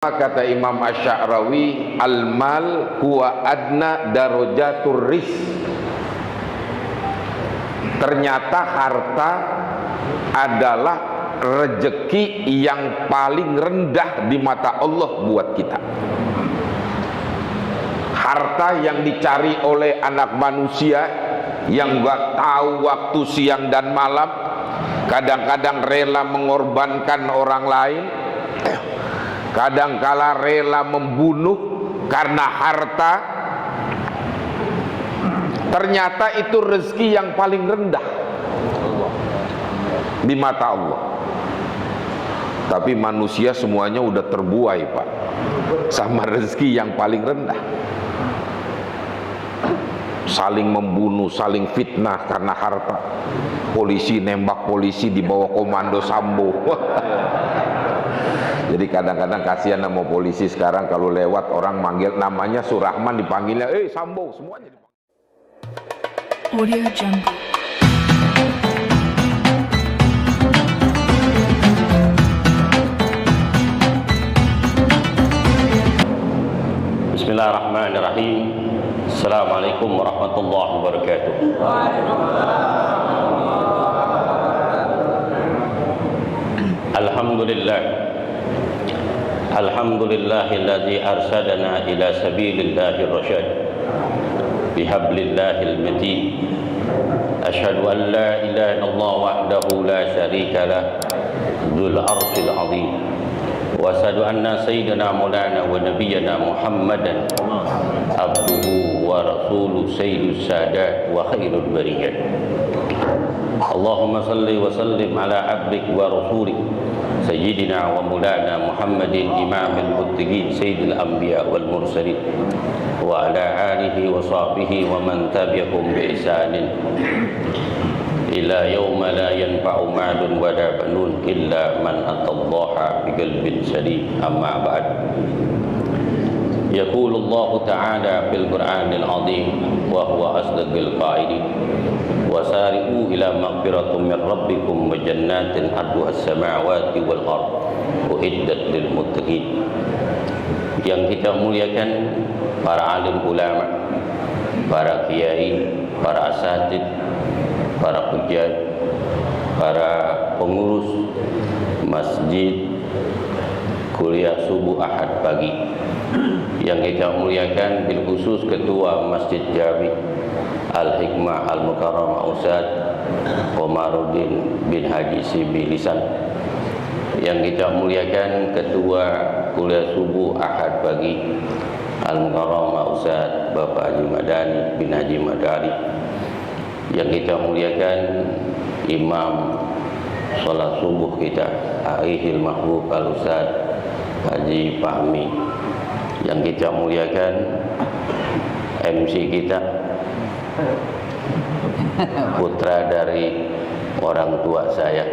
Kata Imam Asy-Sya'rawi, al-mal huwa adna darajatur rizq. Ternyata harta adalah rezeki yang paling rendah di mata Allah buat kita. Harta yang dicari oleh anak manusia yang gak tahu waktu siang dan malam, kadang-kadang rela mengorbankan orang lain, kadangkala rela membunuh karena harta. Ternyata itu rezeki yang paling rendah di mata Allah. Tapi manusia semuanya udah terbuai, Pak, sama rezeki yang paling rendah. Saling membunuh, saling fitnah karena harta. Polisi nembak polisi di bawah komando Sambo. Jadi kadang-kadang kasihan sama polisi sekarang, kalau lewat orang manggil namanya Surahman, dipanggilnya Sambo, semuanya dipanggil. Audio Jungle. Bismillahirrahmanirrahim. Assalamualaikum warahmatullahi wabarakatuh. Alhamdulillah. Alhamdulillahilladzi arsadana ila sabilillahir rasyad bihablillahil matin. Asyhadu an la ilaha illallah wahdahu la syarika lah dzul arsyil azim. Wa asyhadu anna sayyidana maulana wa nabiyyana Muhammadan abduhu wa rasuluhu sayyidus sadat wa khairul bariyah. Allahumma salli wa sallim ala abdik wa rasulik sayyidina wa maulana Muhammadin imamil muttaqin sayyidil anbiya wal mursalin wa ala alihi wa sahbihi wa man tabi'ahum bi ihsanin ila yauma la yanfa'u malun wa la banun illa man atallaha biqalbin salim. Amma ba'd. Yaqulu Allah Ta'ala fil Qur'anil 'azim wa huwa asdaqul qailin wasari'u ila maghfiratin min rabbikum wa jannatin 'arduha as-samawati wal ardh uiddat lil muttaqin. Yang kita muliakan para alim ulama, para kiai, para asatidz, para hujjaj, para pengurus masjid kuliah subuh Ahad pagi. Yang kita muliakan bil khusus Ketua Masjid Jami Al-Hikmah Al-Mukarramah Ustaz Komarudin bin Haji Sibi Lisan. Yang kita muliakan Ketua kuliah subuh Ahad pagi Al-Mukarramah Ustaz Bapak Haji Madani bin Haji Madari. Yang kita muliakan Imam salat subuh kita Aihil Mahbub Al-Ustaz Haji Fahmi. Yang kita muliakan MC kita, putra dari orang tua saya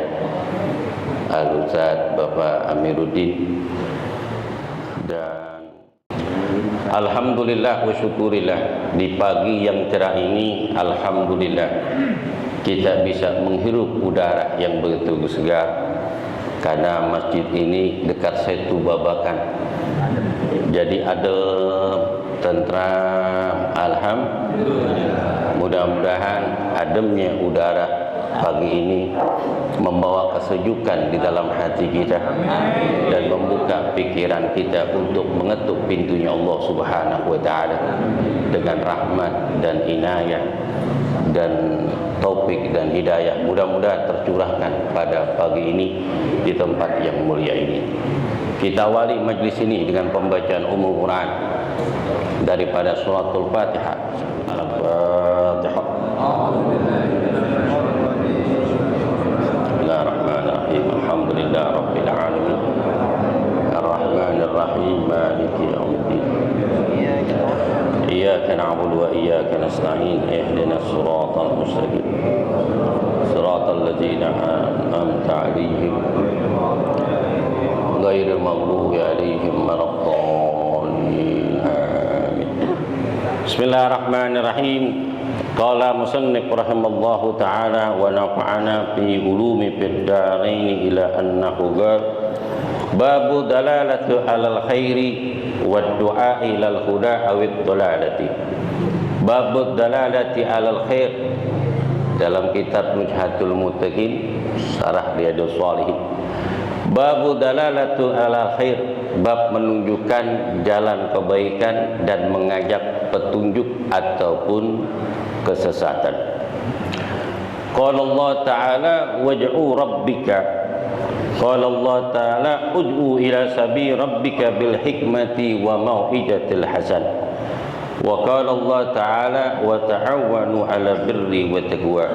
Al-Ustaz Bapak Amiruddin. Dan alhamdulillah wa syukurillah, di pagi yang cerah ini alhamdulillah kita bisa menghirup udara yang begitu segar, karena masjid ini dekat Setu Babakan. Jadi adem, tentram, alhamdulillah. Mudah-mudahan ademnya udara pagi ini membawa kesejukan di dalam hati kita dan membuka pikiran kita untuk mengetuk pintunya Allah Subhanahu wa taala dengan rahmat dan inayah dan taufik dan hidayah. Mudah-mudahan tercurahkan pada pagi ini di tempat yang mulia ini. Kita awali majlis ini dengan pembacaan umum Quran daripada suratul Fatihah. Al-Fatihah. Bismillahirrahmanirrahim. Alhamdulillah rabbil alamin. Ar-Rahmanir Rahim. Maliki yaumiddin. Iyyaka na'budu wa iyyaka nasta'in. Ihdinas siratal mustaqim. Siratal ladzina an'amta 'alaihim ghairil maghdubi 'alaihim waladdallin. Amin. Bismillahirrahmanirrahim. Qala musannif rahimallahu ta'ala wa nafa'ana fi ulumi fid darain ila annahu Babu dalalatu alal khairi wad du'a ilal huda awid dalalati. Babu dalalati alal khair dalam kitab Nuzhatul Muttaqin Syarah Riyadhus Shalihin. Babu dalalatu alal khair, bab menunjukkan jalan kebaikan dan mengajak petunjuk ataupun kesesatan. Qala Allah Ta'ala waj'u rabbika, qala Allah Ta'ala ud'u ila sabi rabbika bil hikmati wa mau'izatil hasan. Wa qala Allah Ta'ala wa ta'awanu 'ala birri wa taqwa.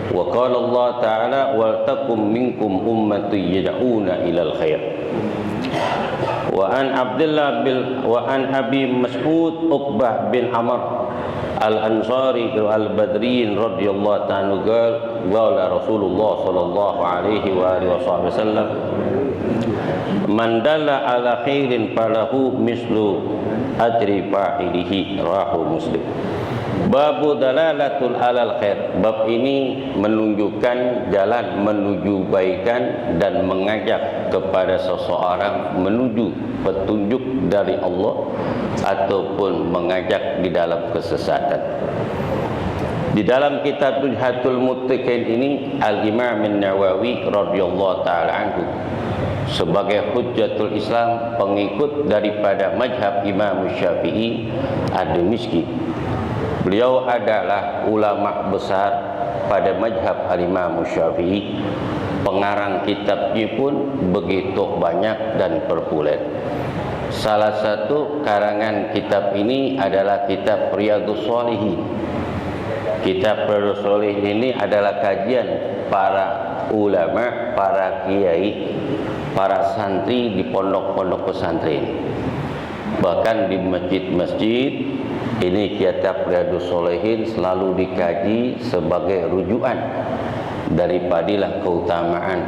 Wa qala Allah Ta'ala wal takum minkum ummatun yad'una ilal khair. Wa an Abi Mas'ud Uqbah bin Amr Al-Ansari Al-Badriyin radhiyallahu ta'ala qala Rasulullah sallallahu alaihi wa alihi wasallam, man dalla ala khairin falahu mislu ajri fa'ilihi, rawahu Muslim. Babu dalalatul alal khair, bab ini menunjukkan jalan menuju kebaikan dan mengajak kepada seseorang menuju petunjuk dari Allah ataupun mengajak di dalam kesesatan. Di dalam kitab Nuzhatul Muttaqin ini Al-Imam An-Nawawi radhiyallahu ta'ala anhu sebagai hujjatul Islam, pengikut daripada mazhab Imam Syafi'i ad-Dimishqi. Beliau adalah ulama besar pada mazhab Al-Imam Syafi'i. Pengarang kitabnya pun begitu banyak dan populer. Salah satu karangan kitab ini adalah kitab Riyadhus Shalihin. Kitab Riyadhus Shalihin ini adalah kajian para ulama, para kiai, para santri di pondok-pondok pesantren. Bahkan di masjid-masjid ini kitab Riyadhus Shalihin selalu dikaji sebagai rujukan daripadilah keutamaan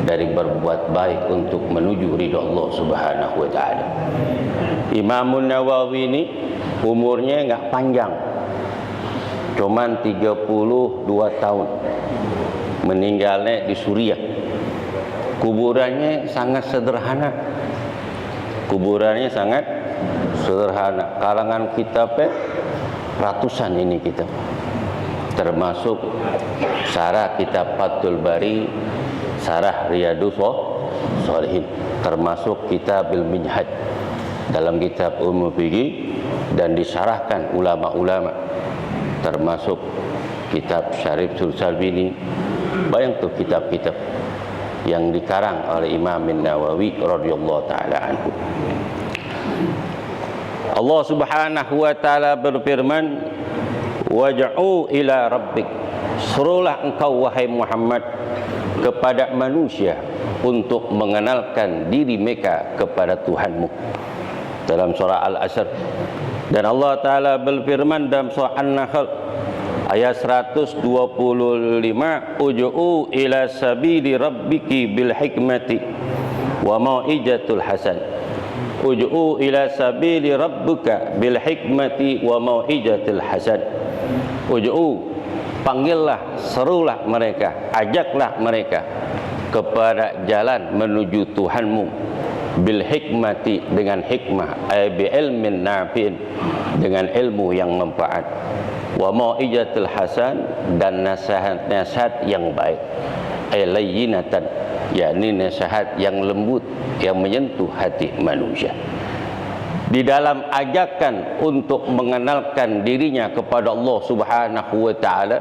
dari berbuat baik untuk menuju ridha Allah Subhanahu wa taala. Imam Nawawi ini umurnya enggak panjang. Cuman 32 tahun. Meninggalnya di Suriah. Kuburannya sangat sederhana. Kuburannya sangat sederhana. Kalangan kitabnya ratusan ini kitab. Termasuk syarah kitab Fathul Bari, syarah Riyadhus Shalihin, termasuk kitab Al-Minhaj dalam kitab Ummul Fiqih dan disyarahkan ulama-ulama, termasuk kitab Syarif Sulsalbini. Bayang tuh kitab-kitab yang dikarang oleh Imam Nawawi radhiyallahu taala anhu. Allah Subhanahu wa taala berfirman, waj'u ila rabbik, serulah engkau wahai Muhammad kepada manusia untuk mengenalkan diri mereka kepada Tuhanmu, dalam surah Al-Asr. Dan Allah Ta'ala berfirman dalam surah An-Nahl ayat 125, uj'u ila sabili rabbiki bil hikmati wa mau'izatul hasan. Uj'u ila sabili rabbuka bil hikmati wa mau'izatil hasan. Uj'u, panggillah, serulah mereka, ajaklah mereka kepada jalan menuju Tuhanmu bil hikmati, dengan hikmah, ay bi ilmin nafi'in, dengan ilmu yang manfaat, wa mau'izatil hasan, dan nasihat-nasihat yang baik, ay layyinatan, yakni nasihat yang lembut yang menyentuh hati manusia. Di dalam ajakan untuk mengenalkan dirinya kepada Allah Subhanahu wa taala,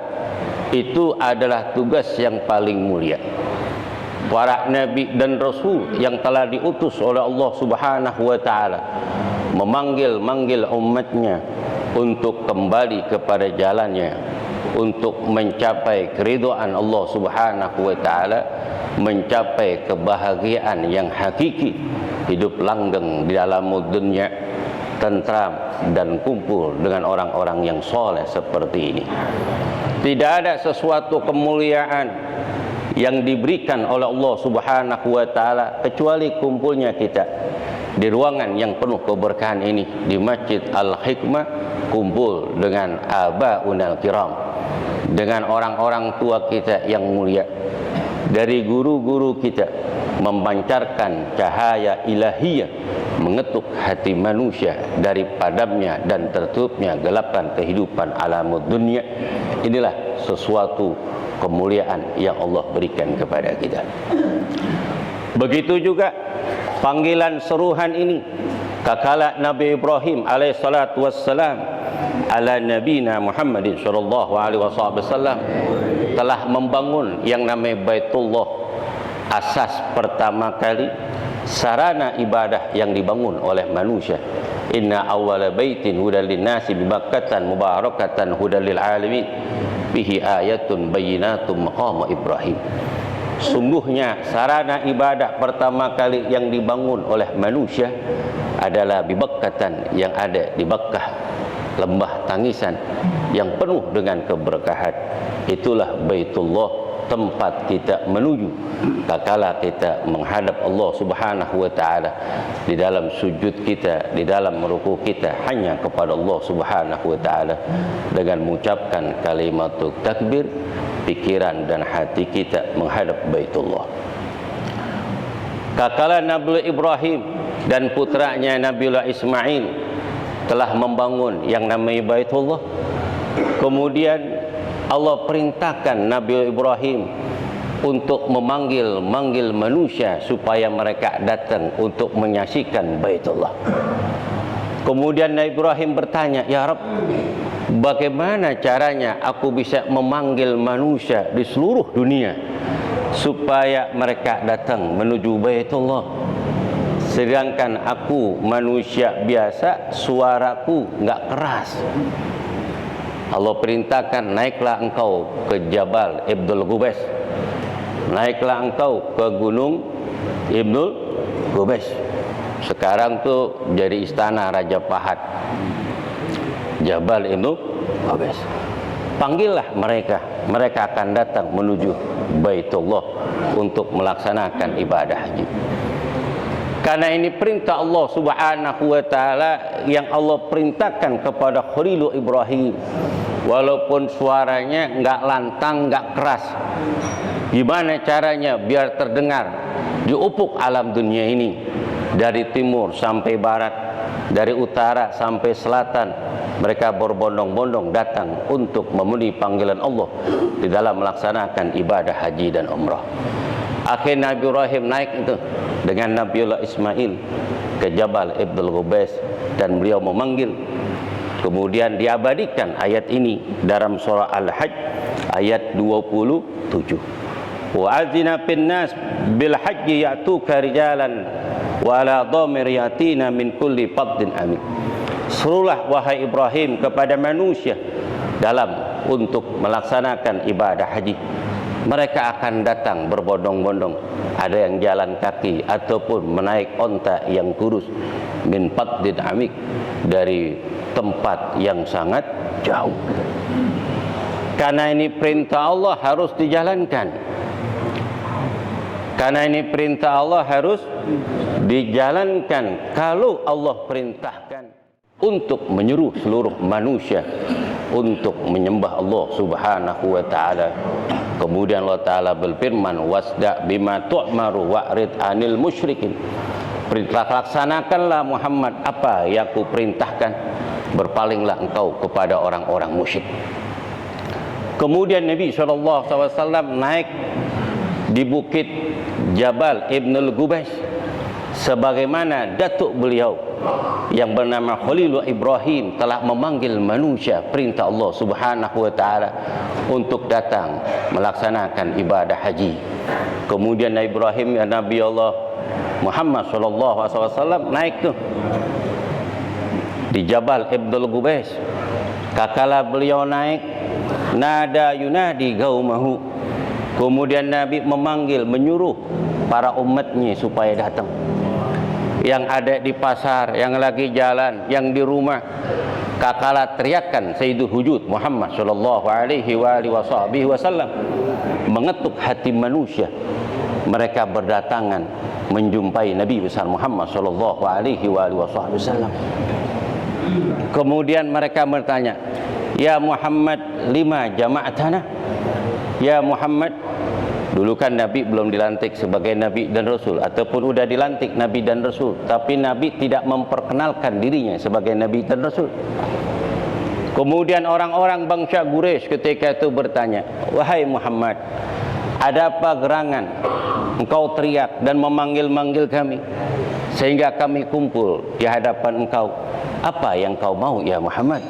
itu adalah tugas yang paling mulia. Para nabi dan rasul yang telah diutus oleh Allah Subhanahu wa taala memanggil umatnya untuk kembali kepada jalannya, untuk mencapai keridhaan Allah Subhanahu wa taala, mencapai kebahagiaan yang hakiki, hidup langgeng di dalam dunia, tentram dan kumpul dengan orang-orang yang soleh seperti ini. Tidak ada sesuatu kemuliaan yang diberikan oleh Allah Subhanahu wa taala kecuali kumpulnya kita di ruangan yang penuh keberkahan ini, di Masjid Al-Hikmah, kumpul dengan abaunal kiram, dengan orang-orang tua kita yang mulia, dari guru-guru kita, memancarkan cahaya ilahiyah, mengetuk hati manusia dari padamnya dan tertutupnya gelapan kehidupan alamud dunia. Inilah sesuatu kemuliaan yang Allah berikan kepada kita. Begitu juga panggilan seruhan ini kakala Nabi Ibrahim alaihissalatu wassalam ala nabina Muhammadin sallallahu alaihi wasallam telah membangun yang namanya Baitullah. Asas pertama kali sarana ibadah yang dibangun oleh manusia. Inna awwala baitin hudal linnasi bi Bakkatan mubarakatan hudal lil alamin bihi ayatun bayyinatun maqam Ibrahim. Sungguhnya sarana ibadah pertama kali yang dibangun oleh manusia adalah bi Bakkatan, yang ada di Bakkah, lembah tangisan yang penuh dengan keberkahan. Itulah Baitullah, tempat kita menuju tatkala kita menghadap Allah Subhanahu wa taala, di dalam sujud kita, di dalam ruku kita hanya kepada Allah Subhanahu wa taala dengan mengucapkan kalimat takbir, pikiran dan hati kita menghadap Baitullah. Tatkala Nabi Ibrahim dan putranya Nabiullah Ismail telah membangun yang namanya Baitullah, kemudian Allah perintahkan Nabi Ibrahim untuk memanggil manusia supaya mereka datang untuk menyaksikan Baitullah. Kemudian Nabi Ibrahim bertanya, "Ya Rabb, bagaimana caranya aku bisa memanggil manusia di seluruh dunia supaya mereka datang menuju Baitullah? Sedangkan aku manusia biasa, suaraku enggak keras." Allah perintahkan, naiklah engkau ke Jabal Ibnul Gubais, naiklah engkau ke gunung Ibnul Gubais. Sekarang tuh jadi istana Raja Fahad, Jabal Ibnul Gubais. Panggillah mereka, mereka akan datang menuju Baitullah untuk melaksanakan ibadah haji. Karena ini perintah Allah Subhanahu wa taala yang Allah perintahkan kepada Khalil Ibrahim. Walaupun suaranya enggak lantang, enggak keras. Gimana caranya biar terdengar di ufuk alam dunia ini, dari timur sampai barat, dari utara sampai selatan, mereka berbondong-bondong datang untuk memenuhi panggilan Allah di dalam melaksanakan ibadah haji dan umrah. Akhirnya Nabi Ibrahim naik itu dengan Nabiullah Ismail ke Jabal Ibnul Gubais dan beliau memanggil. Kemudian diabadikan ayat ini dalam surah Al-Hajj ayat 27. Wa azina fin nas bil hajji ya'tuka rijalan wa ala dhamir yatina min kulli fadlin amin. Serulah wahai Ibrahim kepada manusia dalam untuk melaksanakan ibadah haji. Mereka akan datang berbondong-bondong, ada yang jalan kaki ataupun menaik onta yang kurus, min fadlin amik, dari tempat yang sangat jauh. Karena ini perintah Allah harus dijalankan. Karena ini perintah Allah harus dijalankan. Kalau Allah perintahkan untuk menyuruh seluruh manusia untuk menyembah Allah Subhanahu wa taala, kemudian Allah taala berfirman, wasda bima tu'maru wa'rid anil musyrikin. Laksanakanlah Muhammad apa yang aku perintahkan, berpalinglah engkau kepada orang-orang musyrik. Kemudian Nabi SAW naik di bukit Jabal Ibnul Gubais sebagaimana datuk beliau yang bernama Khalil Ibrahim telah memanggil manusia, perintah Allah Subhanahu wa taala untuk datang melaksanakan ibadah haji. Kemudian Nabi Ibrahim dan Nabi Allah Muhammad SAW naik tuh di Jabal Ibnul Gubais. Kakala beliau naik, nada yunadi qaumahu. Kemudian Nabi memanggil, menyuruh para umatnya supaya datang. Yang ada di pasar, yang lagi jalan, yang di rumah, kakala teriakan Sayyidul Wujud Muhammad sallallahu alaihi wasallam, mengetuk hati manusia. Mereka berdatangan menjumpai Nabi besar Muhammad sallallahu alaihi wasallam. Kemudian mereka bertanya, "Ya Muhammad, lima jama'atana?" Ya Muhammad, Dulu kan Nabi belum dilantik sebagai Nabi dan Rasul, ataupun sudah dilantik Nabi dan Rasul, tapi Nabi tidak memperkenalkan dirinya sebagai Nabi dan Rasul. Kemudian orang-orang bangsa Quraisy ketika itu bertanya, "Wahai Muhammad, ada apa gerangan engkau teriak dan memanggil-manggil kami sehingga kami kumpul di hadapan engkau? Apa yang kau mau ya Muhammad?"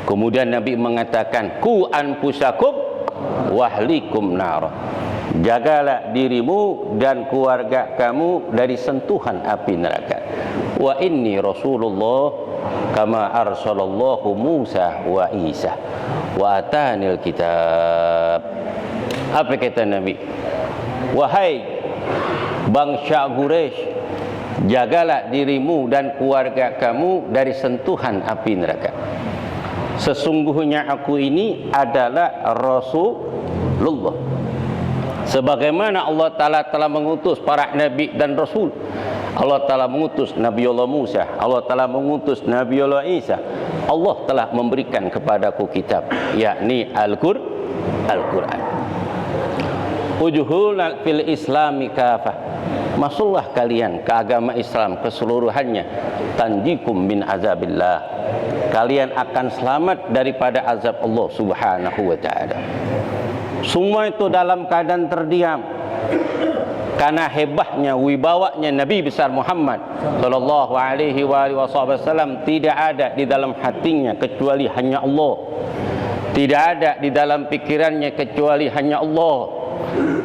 Kemudian Nabi mengatakan, "Ku anfusakum wahlikum nar." Jagalah dirimu dan keluarga kamu dari sentuhan api neraka. Wa inni Rasulullah kama arsalallahu Musa wa Isa wa atanil kitab. Apa kata Nabi? Wahai bangsa Quraisy, jagalah dirimu dan keluarga kamu dari sentuhan api neraka. Sesungguhnya aku ini adalah Rasulullah, sebagaimana Allah Ta'ala telah mengutus para nabi dan rasul. Allah Ta'ala mengutus Nabiullah Musa, Allah Ta'ala mengutus Nabiullah Isa. Allah telah memberikan kepadaku kitab, yakni Al-Quran. Ujuhul fil islami kafah, masuklah kalian ke agama Islam keseluruhannya. Tanjikum min azabillah, kalian akan selamat daripada azab Allah Subhanahu wa ta'ala. Semua itu dalam keadaan terdiam, karena hebahnya, wibawanya Nabi besar Muhammad sallallahu alaihi wasallam tidak ada di dalam hatinya kecuali hanya Allah. Tidak ada di dalam pikirannya kecuali hanya Allah.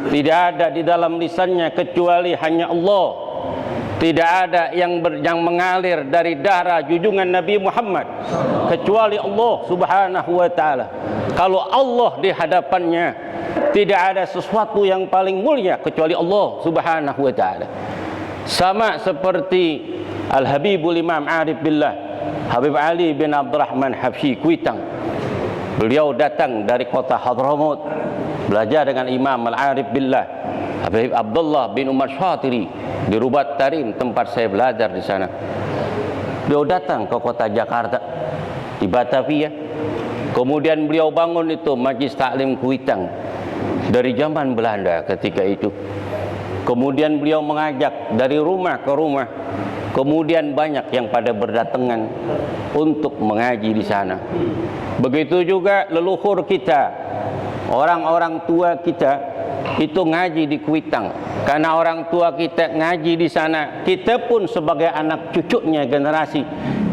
Tidak ada di dalam lisannya kecuali hanya Allah. Tidak ada yang mengalir dari darah junjungan Nabi Muhammad kecuali Allah Subhanahu wa ta'ala. Kalau Allah di hadapannya, tidak ada sesuatu yang paling mulia kecuali Allah Subhanahu wa ta'ala. Sama seperti Al-Habibul Imam Arif Billah Habib Ali bin Abdurrahman Habsyi Kuitang. Beliau datang dari kota Hadramaut, belajar dengan Imam Al-Arif Billah Habib Abdullah bin Umar Syatiri di Rubat Tarim, tempat saya belajar di sana. Beliau datang ke kota Jakarta, di Batavia. Kemudian beliau bangun itu Majlis Taklim Kuitang dari zaman Belanda ketika itu. Kemudian beliau mengajak dari rumah ke rumah. Kemudian banyak yang pada berdatangan untuk mengaji di sana. Begitu juga leluhur kita, orang-orang tua kita itu ngaji di Kuitang. Karena orang tua kita ngaji di sana, kita pun sebagai anak cucunya generasi,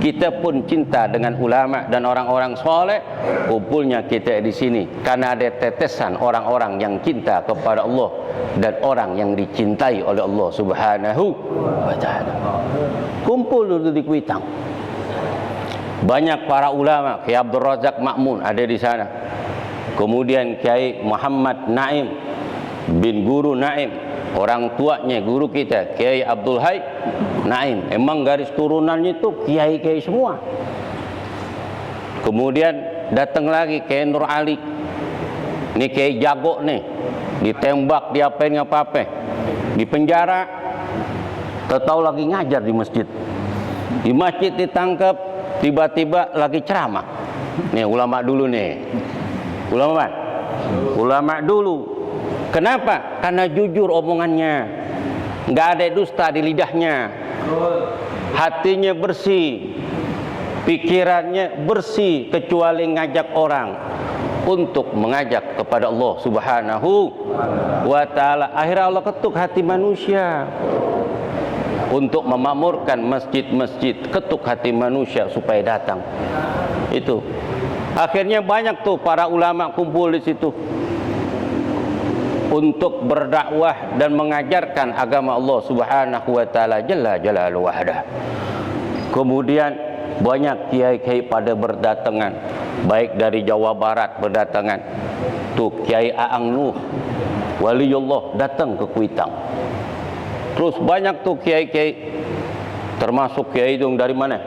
kita pun cinta dengan ulama dan orang-orang soleh. Kumpulnya kita di sini karena ada tetesan orang-orang yang cinta kepada Allah dan orang yang dicintai oleh Allah Subhanahu wa ta'ala. Kumpul dulu di Kuitang. Banyak para ulama, Kiai Abdul Razak Ma'mun ada di sana. Kemudian Kiai Muhammad Naim bin Guru Naim, orang tuanya guru kita Kiai Abdul Hai Naim. Emang garis turunannya itu kiai-kiai semua. Kemudian datang lagi Kiai Nur Ali. Ini Kiai jago nih, ditembak, diapain ngapa-apa, di penjara, tahu lagi ngajar di masjid. Di masjid ditangkap, tiba-tiba lagi ceramah. Nih ulama dulu nih. Ulama dulu. Kenapa? Karena jujur omongannya, nggak ada dusta di lidahnya, hatinya bersih, pikirannya bersih, kecuali ngajak orang untuk mengajak kepada Allah Subhanahu wa ta'ala. Akhirnya Allah ketuk hati manusia untuk memakmurkan masjid-masjid, ketuk hati manusia supaya datang. Itu akhirnya banyak tuh para ulama kumpul di situ untuk berdakwah dan mengajarkan agama Allah Subhanahu wa ta'ala jalla jalaluhu wahdah. Kemudian banyak kiai-kiai pada berdatangan, baik dari Jawa Barat berdatangan. Tuh Kiai Aang Nuh Waliullah datang ke Kuitang. Terus banyak tuh kiai-kiai, termasuk kiai itu dari mana?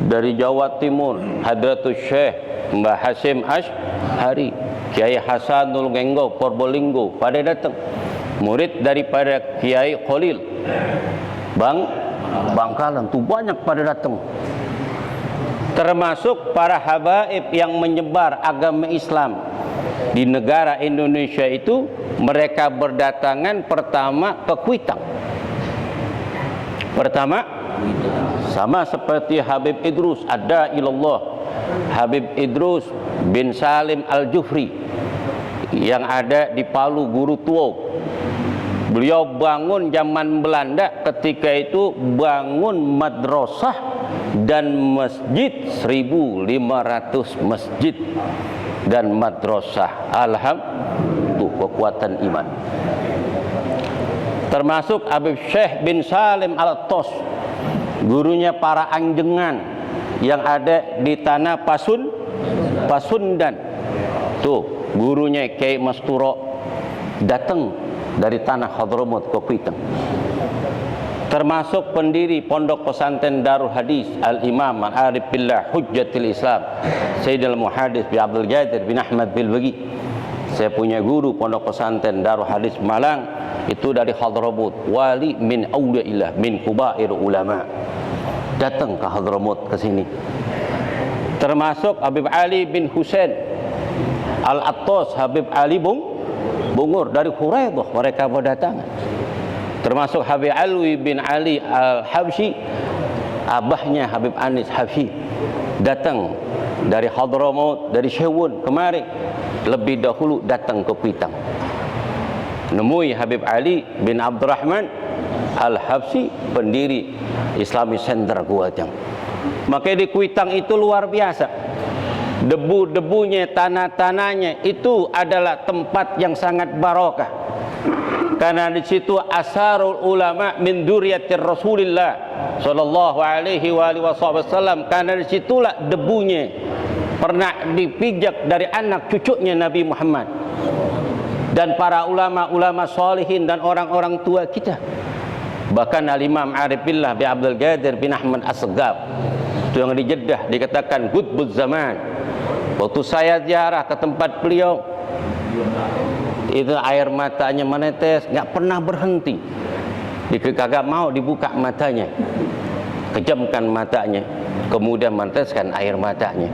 Dari Jawa Timur, Hadratus Syekh Mbah Hasim Ash'ari, Kiai Hasanul Genggo Porbolinggo pada datang. Murid daripada Kiai Khalil Bangkalan tuh banyak pada datang. Termasuk para habaib yang menyebar agama Islam di negara Indonesia itu mereka berdatangan pertama ke Kuitang. Pertama sama seperti Habib Idrus ada ilallah, Habib Idrus bin Salim Al-Jufri yang ada di Palu Guru Tuo. Beliau bangun zaman Belanda, ketika itu bangun madrasah dan masjid, 1.500 masjid dan madrasah. Alhamdulillah, kekuatan iman. Termasuk Habib Syekh bin Salim Al-Tos, gurunya para anjengan yang ada di tanah Pasundan. Tuh, gurunya Kiai Masturo datang dari tanah Hadramut ke Kuitang. Termasuk pendiri Pondok Pesantren Darul Hadis Al-Imam Al-Arif Billah Hujjatul Islam Sayyidul Muhaddits bin Abdul Qadir bin Ahmad Bilbagi. Saya punya guru Pondok Pesantren Darul Hadis Malang, itu dari Hadramut, wali min auliyaillah min kubair ulama, datang ke Hadramut ke sini. Termasuk Habib Ali bin Husain Al-Attas, Habib Ali Bungur dari Huraidah, mereka berdatangan. Termasuk Habib Alwi bin Ali Al-Habsyi, abahnya Habib Anis Habsyi, datang dari Hadramut, dari Syewun kemari, lebih dahulu datang ke Kuitang. Nemui Habib Ali bin Abdurrahman Al-Habsyi, pendiri Islamic Center Kuitang. Maka di Kuitang itu luar biasa. Debu-debunya, tanah-tanahnya itu adalah tempat yang sangat barokah. Karena di situ asarul ulama min dzurriyyatir Rasulillah sallallahu alaihi wasallam. Karena di situlah debunya pernah dipijak dari anak cucunya Nabi Muhammad dan para ulama-ulama salihin dan orang-orang tua kita. Bahkan Al-Imam Arif Billah bin Abdul Qadir bin Ahmad As-Segaf, itu yang di Jeddah dikatakan Qutbuz Zaman. Waktu saya ziarah ke tempat beliau, itu air matanya menetes, nggak pernah berhenti. Kagak mau dibuka matanya, kejamkan matanya, kemudian meneteskan air matanya.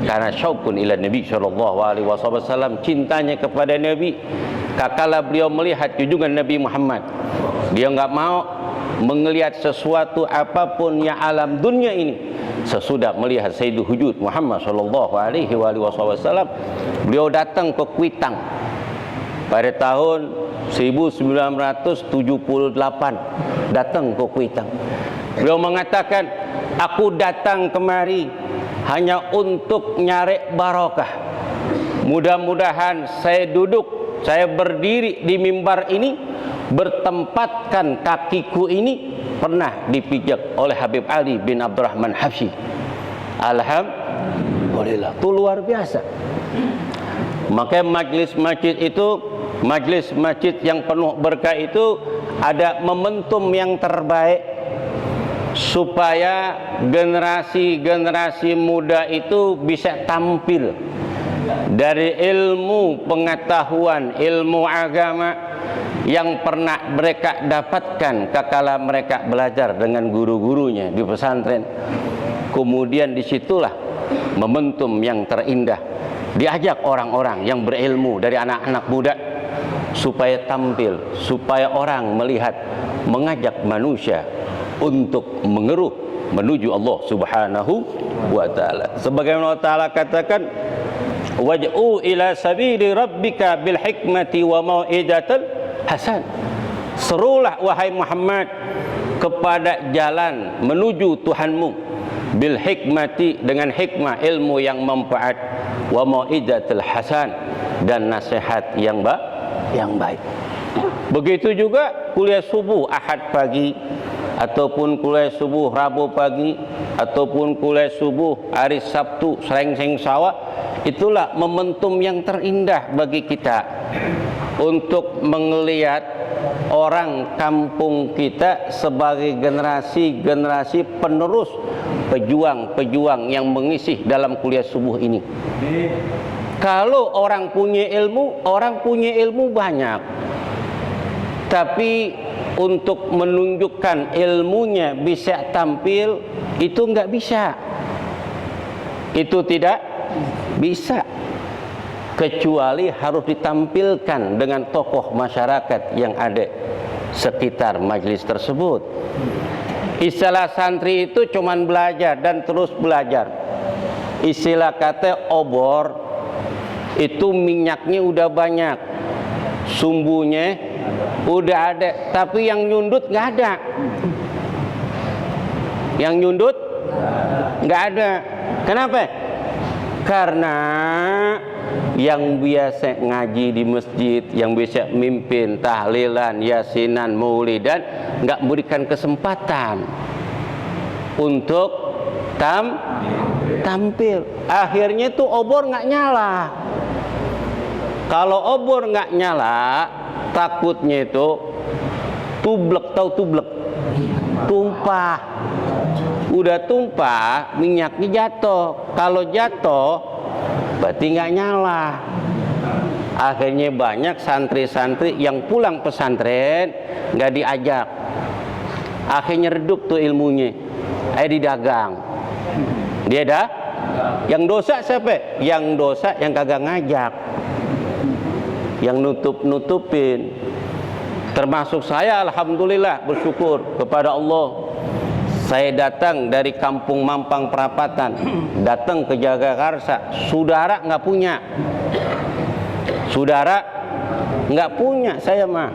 Karena syauqun ila Nabi sallallahu alaihi wasallam, cintanya kepada Nabi. Kakala beliau melihat junjungan Nabi Muhammad, dia nggak mau melihat sesuatu apapun yang alam dunia ini sesudah melihat Sayyidul Wujud Muhammad sallallahu alaihi wasallam. Beliau datang ke Kuitang pada tahun 1978, datang ke Kuitang. Beliau mengatakan, aku datang kemari hanya untuk nyari barokah. Mudah-mudahan saya duduk, saya berdiri di mimbar ini, bertempatkan kakiku ini pernah dipijak oleh Habib Ali bin Abdurrahman Habsyi. Alhamdulillah, itu luar biasa. Maka majlis masjid itu, majlis masjid yang penuh berkah itu ada momentum yang terbaik supaya generasi-generasi muda itu bisa tampil dari ilmu pengetahuan, ilmu agama yang pernah mereka dapatkan kakala mereka belajar dengan guru-gurunya di pesantren. Kemudian disitulah momentum yang terindah, diajak orang-orang yang berilmu dari anak-anak muda supaya tampil, supaya orang melihat, mengajak manusia untuk mengeruh menuju Allah Subhanahu wa taala. Sebagaimana Allah Taala katakan, waj'u ila sabili rabbika bil hikmati wa mau'izatil hasan. Serulah wahai Muhammad kepada jalan menuju Tuhanmu bil hikmati, dengan hikmah ilmu yang manfaat, wa mau'izatil hasan, dan nasihat yang baik. Begitu juga kuliah subuh Ahad pagi, ataupun kuliah subuh Rabu pagi, ataupun kuliah subuh hari Sabtu Srengseng Sawah. Itulah momentum yang terindah bagi kita untuk melihat orang kampung kita sebagai generasi-generasi penerus pejuang-pejuang yang mengisi dalam kuliah subuh ini. Kalau orang punya ilmu banyak, tapi untuk menunjukkan ilmunya bisa tampil, itu enggak bisa. Itu tidak bisa. kecuali harus ditampilkan dengan tokoh masyarakat yang ada sekitar majelis tersebut. Istilah santri itu cuman belajar dan terus belajar. Istilah kata obor itu minyaknya udah banyak, sumbunya udah ada, tapi yang nyundut nggak ada. Yang nyundut nggak ada. Kenapa? Karena yang biasa ngaji di masjid, yang biasa mimpin tahlilan, yasinan, maulidan, nggak berikan kesempatan untuk tampil. Akhirnya tuh obor nggak nyala. Kalau obor nggak nyala, takutnya itu tublek, tahu tublek? Tumpah. Udah tumpah, minyaknya jatuh. Kalau jatuh, berarti nggak nyala. Akhirnya banyak santri-santri yang pulang pesantren nggak diajak. Akhirnya redup tuh ilmunya. Didagang. Dia dah. Yang dosa siapa? Yang dosa yang kagak ngajak, yang nutup-nutupin. Termasuk saya, alhamdulillah, bersyukur kepada Allah. Saya datang dari kampung Mampang Perapatan, datang ke Jagakarsa. Saudara nggak punya, saudara nggak punya. Saya mah,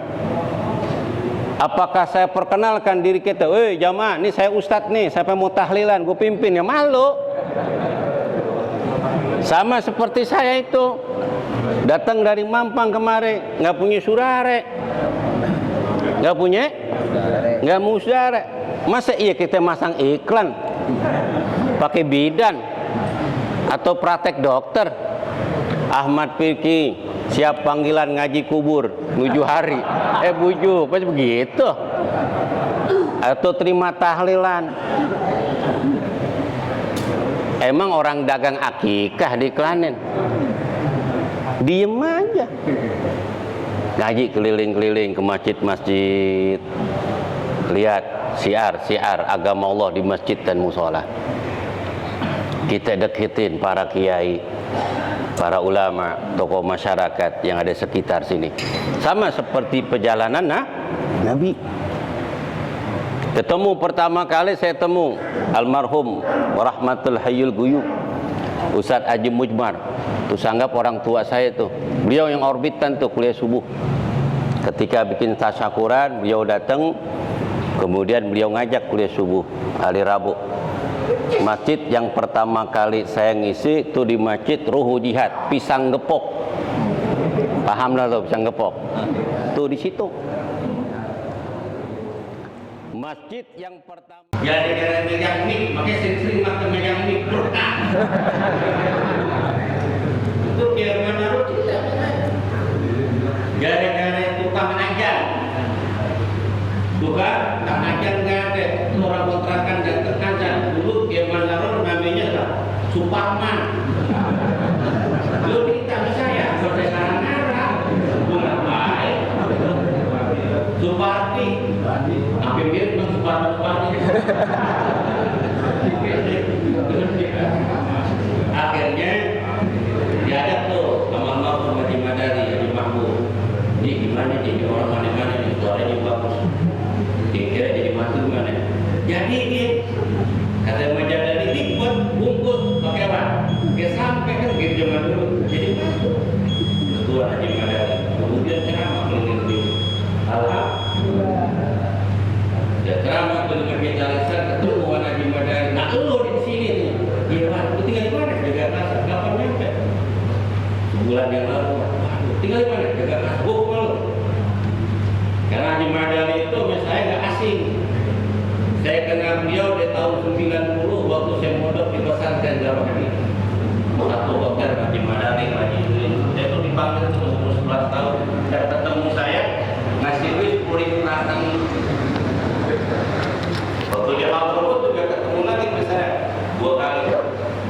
apakah saya perkenalkan diri kita? Jamaah, ini saya ustadz nih, siapa mau tahlilan, gue pimpin, ya malu. Sama seperti saya itu, datang dari Mampang kemarin, nggak punya saudara, nggak mau saudara. Masa iya kita masang iklan pakai bidan atau praktek dokter? Ahmad Fikri siap panggilan ngaji kubur 7 hari. Bujuk, pas begitu. Atau terima tahlilan. Emang orang dagang akikah diiklanin? Diem aja. Ngaji keliling-keliling ke masjid-masjid. Lihat siar agama Allah di masjid dan musola. Kita deketin para kiai, para ulama, tokoh masyarakat yang ada sekitar sini. Sama seperti perjalanan Nabi. Ketemu pertama kali saya temu almarhum Rahmatul Hayyul Guyub Ustadz Haji Mujmar. Itu sanggap orang tua saya tuh. Beliau yang orbitan tuh kuliah subuh. Ketika bikin tasyakuran, beliau datang. Kemudian beliau ngajak kuliah subuh hari Rabu. Masjid yang pertama kali saya ngisi itu di Masjid Ruhu Jihad, Pisang Gepok. Paham lah tuh Pisang Gepok? Tuh di situ. Masjid yang pertama. Jadi gara megang mic, makanya sering-sering makan megang mic. Itu biar menaruh kita. Gara-gara tukang ajar. Bukan, tak ajar nggak ada. Orang kontrakan datang ajar. Dulu Irman Naror namanya lah Suparman. Dulu kita bisa ya, sampai sekarang ngarang. Bukan baik. Suparti. Hampir mirip dengan Suparti. Akhirnya dia ada tuh almarhum Haji Madari, Haji Mahmud. Ini gimana jadi orang mana-mana nih, suaranya bagus. Kira jadi mantu mana? Jadi ini kata Madari ini buat bungkus pakai apa? Dia sampai kan gitu zaman dulu. Jadi mantu. Ketua Haji Madari. Kemudian ceramah keliling di Alhamdulillah. Dia ceramah keliling meja lisan ketemu Haji Madari. Nah lu di sini nih. Iya Pak, lu tinggal di mana? Jagakarsa. Kapan nyampe? Sebulan yang lalu. Tinggal di mana? Jagakarsa. Malu. Karena Haji Madari itu saya nggak asing. Saya kenal beliau di tahun 90 waktu saya mondok di pesantren Darul Hadis. Satu hotel Haji Madari, Haji Idris. Saya itu dipanggil itu umur 11 tahun. Dan ketemu saya ngasih duit 10.000 nasang. Waktu dia mau juga ketemu lagi sama saya 2 kali.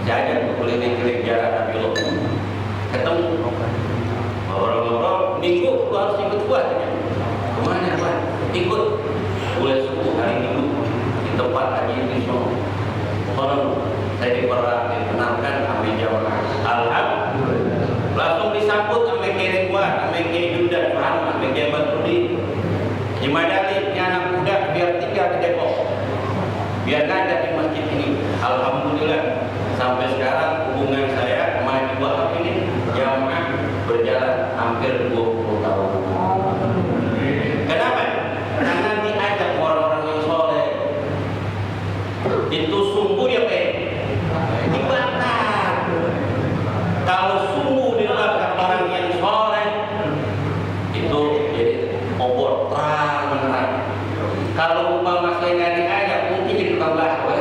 Saya ajak keliling-keliling jalan Nabi Lot. Ketemu. Ngobrol-ngobrol, minggu lu harus ikut gua. Kemana Pak? Ikut kuliah subuh hari Minggu di tempat Haji Idris. Tolong saya dikenalkan ambil jamaah. Alhamdulillah. Langsung di biar ngajar di masjid ini. Alhamdulillah sampai sekarang hubungan saya sama Ibu Wahab ini jamaah berjalan hampir 20 tahun. Kenapa? Karena diajak orang-orang yang soleh. Itu sungguh dia dibakar. Kalau sungguh dibakar orang yang soleh, itu jadi obor terang menerang. Kalau umpama saya nggak diajak, mungkin jadi tukang bakso.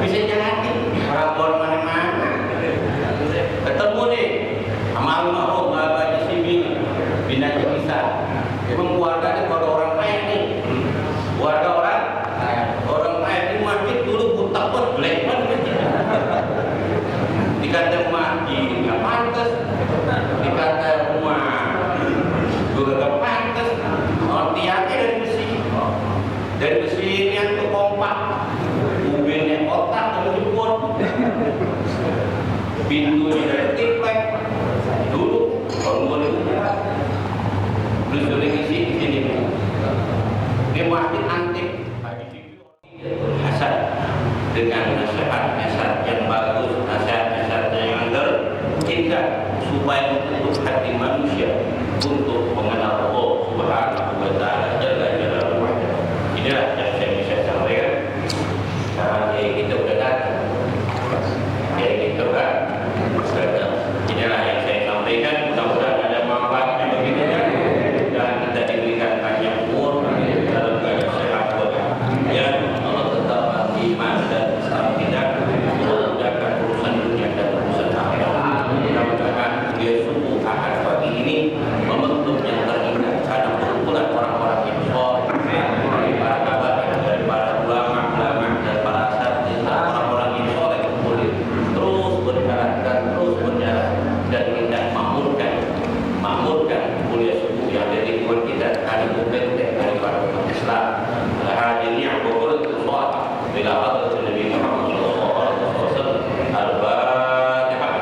Bisa jadi rapor mana-mana. Ketemu nih sama almarhum Bapak Haji Sibi bin Haji Isa. Emang keluarganya kalau orang kaya nih, keluarga orang kaya di masjid dulu buta buat black banget. Dikata masjid nggak pantas, dikata rumah juga nggak pantas. Tiangnya dari besi yang tuh kompak, ubinnya otak dan jemput, pintunya dari triplek. Dulu tahun 2000 terus udah ngisi di sini. Dia masjid antik, Hasan dengan nasihat yang bagus, nasihat yang indah supaya untuk hati manusia untuk mengenal Allah Subhanahu wa Ta'ala Jalla Jalaluhu. Inilah yang saya bisa sampaikan. Sekarang kita udah datang. Kita udah datang. Inilah yang saya sampaikan. Mudah-mudahan ada manfaatnya bagi kita dan kita diberikan panjang umur dalam keadaan sehat walafiat. Ya Allah tetapkan iman dan Islam kita, memudahkan urusan dunia dan urusan akhirat. Mudah-mudahan dia subuh akan pagi ini membentuk yang terindah karena kumpulan orang-orang yang soleh, dari para kabar, dari para ulama, dari para asatidz, orang-orang yang soleh kemudian terus berjalan dan kita makmurkan kuliah subuh yang ada di lingkungan kita. Hari bukan dari para umat Islam. Hadirin yang berkulit sholat bila hadrat Nabi Muhammad SAW. Al-Fatihah.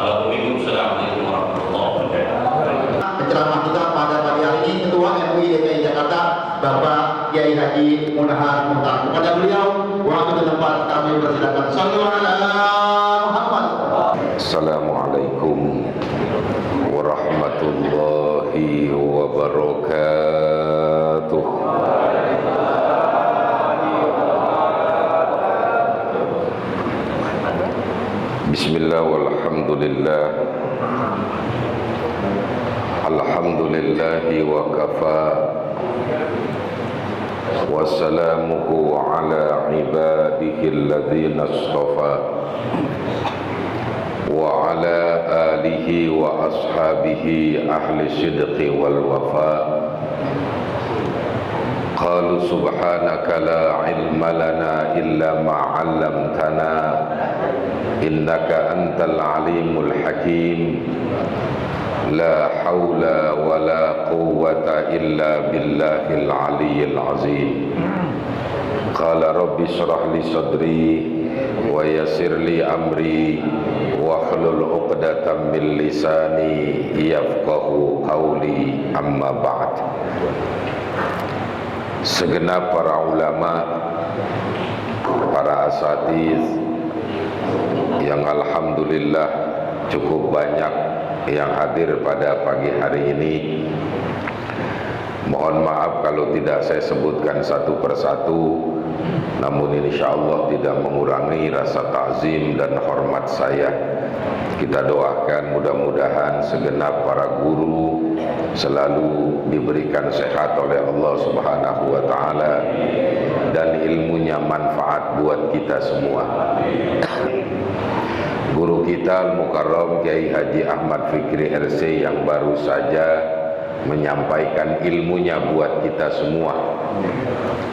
Assalamualaikum warahmatullahi wabarakatuh. Penceramah kita pada pagi hari ini Ketua MUI DKI Jakarta Bapak Kiai Haji Munahar Muhtar. Kepada beliau waktu dan tempat kami persilakan. Shallallahu alaihi Muhammad. Assalamualaikum warahmatullahi wabarakatuh. Bismillah walhamdulillah. Alhamdulillahi wa kafa wa salamuhu ala ibadihi alladhina astafa wa ala alihi wa ashabihi ahli sidqi wal wafa. Qalu subhanaka la ilma lana illa ma 'allamtana innaka antal alimul hakim. La haula wa la quwwata illa billahil aliyyil azim. Qala rabbi shrah li sadri wa yassir li amri wa hlul 'uqdatam min lisani yafqahu qawli, amma ba'd. Segenap para ulama, para asatidz yang alhamdulillah cukup banyak yang hadir pada pagi hari ini. Mohon maaf kalau tidak saya sebutkan satu persatu, namun insyaallah tidak mengurangi rasa takzim dan hormat saya. Kita doakan mudah-mudahan segenap para guru selalu diberikan sehat oleh Allah Subhanahu wa Ta'ala dan ilmunya manfaat buat kita semua. Guru kita Al-Mukarram Kiai Haji Ahmad Fikri RC yang baru saja menyampaikan ilmunya buat kita semua.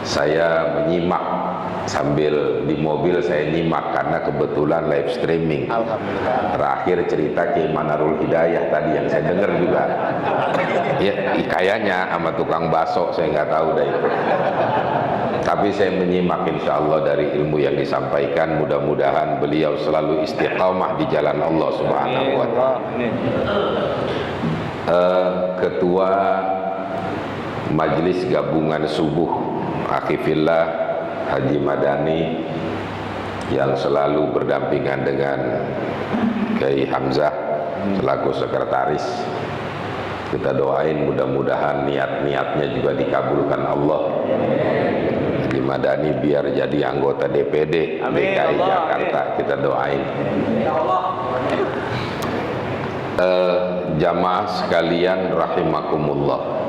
Saya menyimak Sambil di mobil saya nyimak karena kebetulan live streaming. Alhamdulillah. Terakhir cerita Kiai Manarul Hidayah tadi yang saya dengar juga. Ya kayaknya sama tukang bakso, saya nggak tahu dah itu. Tapi saya menyimak insya Allah dari ilmu yang disampaikan. Mudah-mudahan beliau selalu istiqamah di jalan Allah Subhanahu wa Ta'ala. Ketua Majelis Gabungan Subuh Akhifillah Haji Madani yang selalu berdampingan dengan Kiai Hamzah selaku sekretaris, kita doain mudah-mudahan niat-niatnya juga dikabulkan Allah. Haji Madani biar jadi anggota DPD DKI Jakarta, kita doain. Jamaah sekalian rahimakumullah,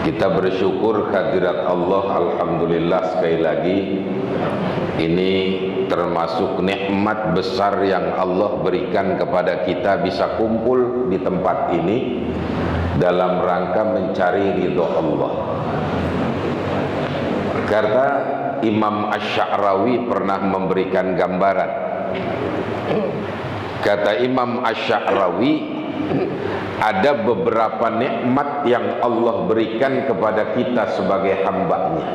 kita bersyukur hadirat Allah. Alhamdulillah sekali lagi, ini termasuk nikmat besar yang Allah berikan kepada kita bisa kumpul di tempat ini dalam rangka mencari ridho Allah. Karena Imam Asy-Sya'rawi pernah memberikan gambaran. Kata Imam Asy-Sya'rawi, ada beberapa nikmat yang Allah berikan kepada kita sebagai hamba-Nya.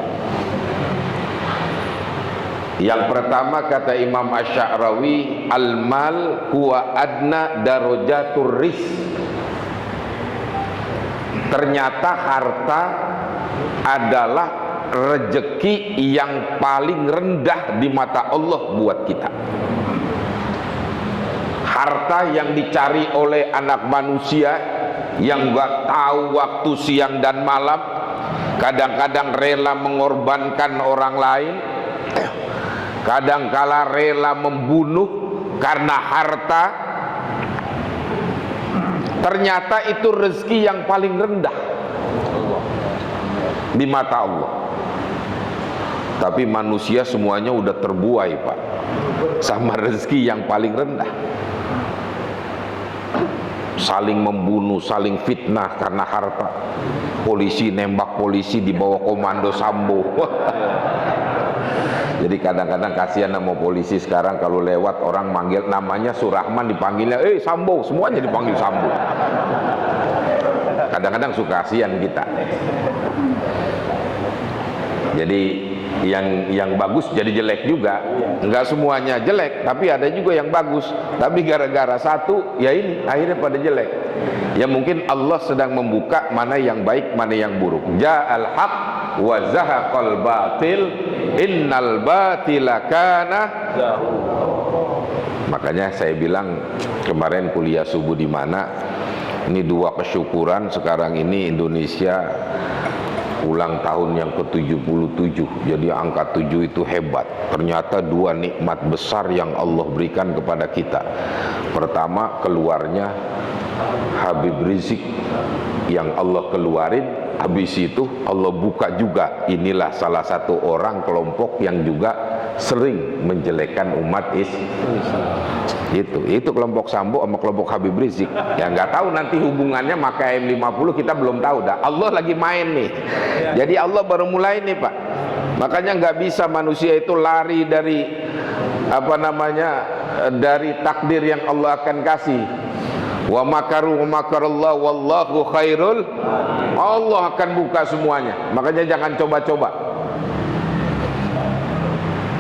Yang pertama kata Imam Asy-Sya'rawi, al-mal huwa adna darajatur rizq. Ternyata harta adalah rezeki yang paling rendah di mata Allah buat kita. Harta yang dicari oleh anak manusia yang gak tahu waktu siang dan malam, kadang-kadang rela mengorbankan orang lain, kadang-kala rela membunuh karena harta. Ternyata itu rezeki yang paling rendah di mata Allah. Tapi manusia semuanya udah terbuai, Pak, sama rezeki yang paling rendah. Saling membunuh, saling fitnah karena harta. Polisi nembak polisi di bawah komando Sambo. Jadi kadang-kadang kasihan sama polisi sekarang, kalau lewat orang manggil namanya Surahman dipanggilnya Sambo, semuanya dipanggil Sambo. Kadang-kadang suka kasihan kita. Jadi yang bagus jadi jelek juga. Enggak semuanya jelek, tapi ada juga yang bagus. Tapi gara-gara satu, ya ini akhirnya pada jelek. Ya mungkin Allah sedang membuka mana yang baik, mana yang buruk. Ja'al haq wa zahaqal batil, innal batila kana. Makanya saya bilang kemarin kuliah subuh di mana, ini dua kesyukuran sekarang ini Indonesia ulang tahun yang ke-77. Jadi angka 7 itu hebat. Ternyata dua nikmat besar yang Allah berikan kepada kita. Pertama, keluarnya Habib Rizik yang Allah keluarin. Habis itu Allah buka juga, inilah salah satu orang kelompok yang juga sering menjelekkan umat Islam. Itu kelompok Sambo sama kelompok Habib Rizik. Ya nggak tahu nanti hubungannya, maka M50 kita belum tahu dah. Allah lagi main nih. Jadi Allah baru mulai nih, Pak. Makanya nggak bisa manusia itu lari dari dari takdir yang Allah akan kasih. Wa makaru wa makarallahu wallahu khairul. Allah akan buka semuanya. Makanya jangan coba-coba.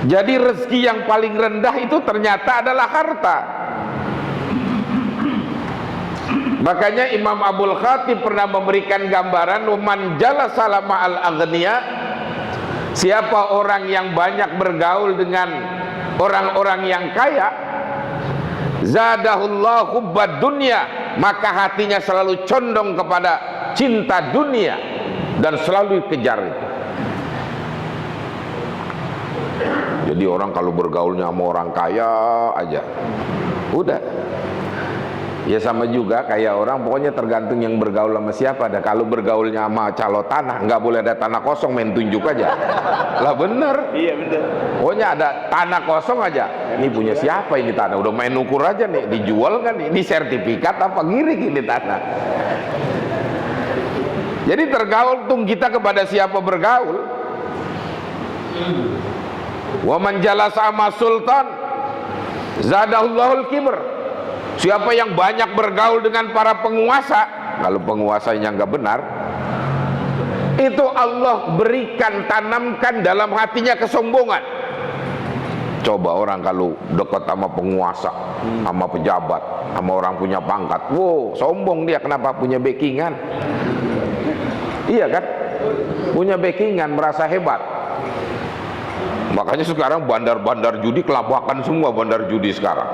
Jadi rezeki yang paling rendah itu ternyata adalah harta. Makanya Imam Abdul Khatib pernah memberikan gambaran, man jalasa ma'al aghniya, siapa orang yang banyak bergaul dengan orang-orang yang kaya, zadahullahu hubbad dunya, maka hatinya selalu condong kepada cinta dunia dan selalu kejar itu. Jadi orang kalau bergaulnya sama orang kaya aja, udah. Ya sama juga kayak orang, pokoknya tergantung yang bergaul sama siapa. Ada kalau bergaulnya sama calo tanah, nggak boleh ada tanah kosong, main tunjuk aja. Lah bener. Iya bener. Pokoknya ada tanah kosong aja. Ini punya siapa ini tanah? Udah main ukur aja nih, dijual kan? Ini sertifikat apa ngirik ini tanah? Jadi tergantung kita kepada siapa bergaul. Wa man jalasa sama sultan zadahullahu kibr. Siapa yang banyak bergaul dengan para penguasa, kalau penguasanya nggak benar, itu Allah berikan, tanamkan dalam hatinya kesombongan. Coba orang kalau dekat sama penguasa, sama pejabat, sama orang punya pangkat, wow, sombong dia. Kenapa? Punya backingan. Iya kan? Punya backingan, merasa hebat. Makanya sekarang bandar-bandar judi kelabakan semua, bandar judi sekarang.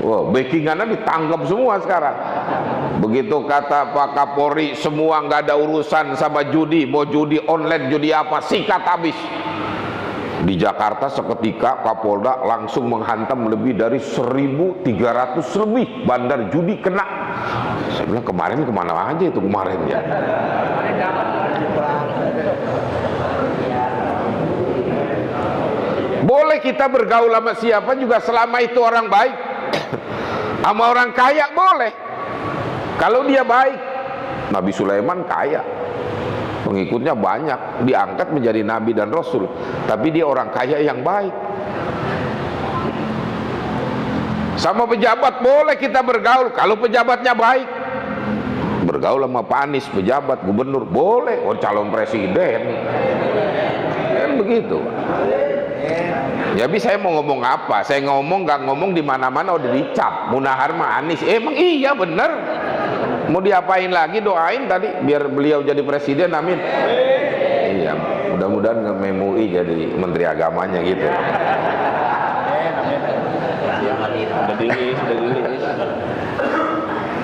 Wow, backingannya ditangkap semua sekarang. Begitu kata Pak Kapolri, semua nggak ada urusan sama judi, mau judi online, judi apa, sikat habis. Di Jakarta seketika Kapolda langsung menghantam lebih dari 1.300 lebih bandar judi kena. Saya bilang kemarin kemana aja itu kemarin ya. Boleh kita bergaul sama siapa juga selama itu orang baik. Sama orang kaya boleh, kalau dia baik. Nabi Sulaiman kaya, pengikutnya banyak, diangkat menjadi nabi dan rasul, tapi dia orang kaya yang baik. Sama pejabat boleh kita bergaul kalau pejabatnya baik. Bergaul sama Pak Anies, pejabat, gubernur boleh, oh calon presiden kan begitu. Jadi saya mau ngomong apa? Saya ngomong nggak ngomong di mana-mana udah dicap. Munahar mah Anies. Emang iya bener. Mau diapain lagi? Doain tadi biar beliau jadi presiden, amin. Iya, mudah-mudahan nge-MUI jadi menteri agamanya gitu.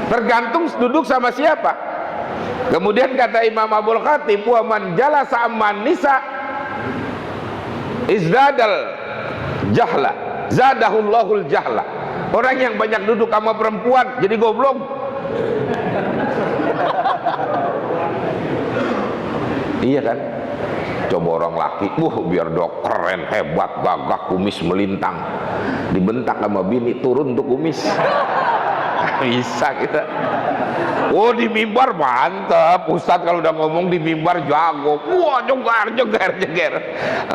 Tergantung duduk sama siapa. Kemudian kata Imam Abdul Khatib, wa man jalasa amman nisa izdadal jahla zadahullahul jahla. Orang yang banyak duduk sama perempuan jadi goblok. Iya kan? Coba orang laki, biar dok keren, hebat, gagah, kumis melintang, dibentak sama bini, turun tuh kumis. Bisa kita. Oh di mimbar mantap, Ustadz kalau udah ngomong di mimbar jago. Wah jeger.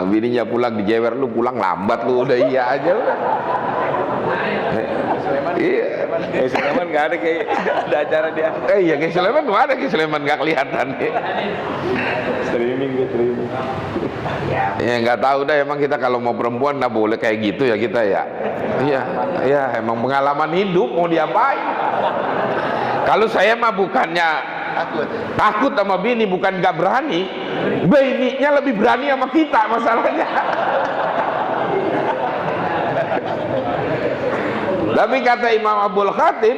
Bininya pulang dijewer, lu pulang lambat lu, udah iya aja lu. Iya. Sulaiman nggak ada kayak ada acara dia. Iya kayak Sulaiman nggak ada, kayak Sulaiman nggak kelihatan. Streaming. Ya nggak tahu dah, emang kita kalau mau perempuan nggak boleh kayak gitu ya kita ya. Iya, emang pengalaman hidup mau diapain? Kalau saya mah bukannya takut sama bini, bukan nggak berani, bininya lebih berani sama kita masalahnya. Tapi kata Imam Abdul Khatib,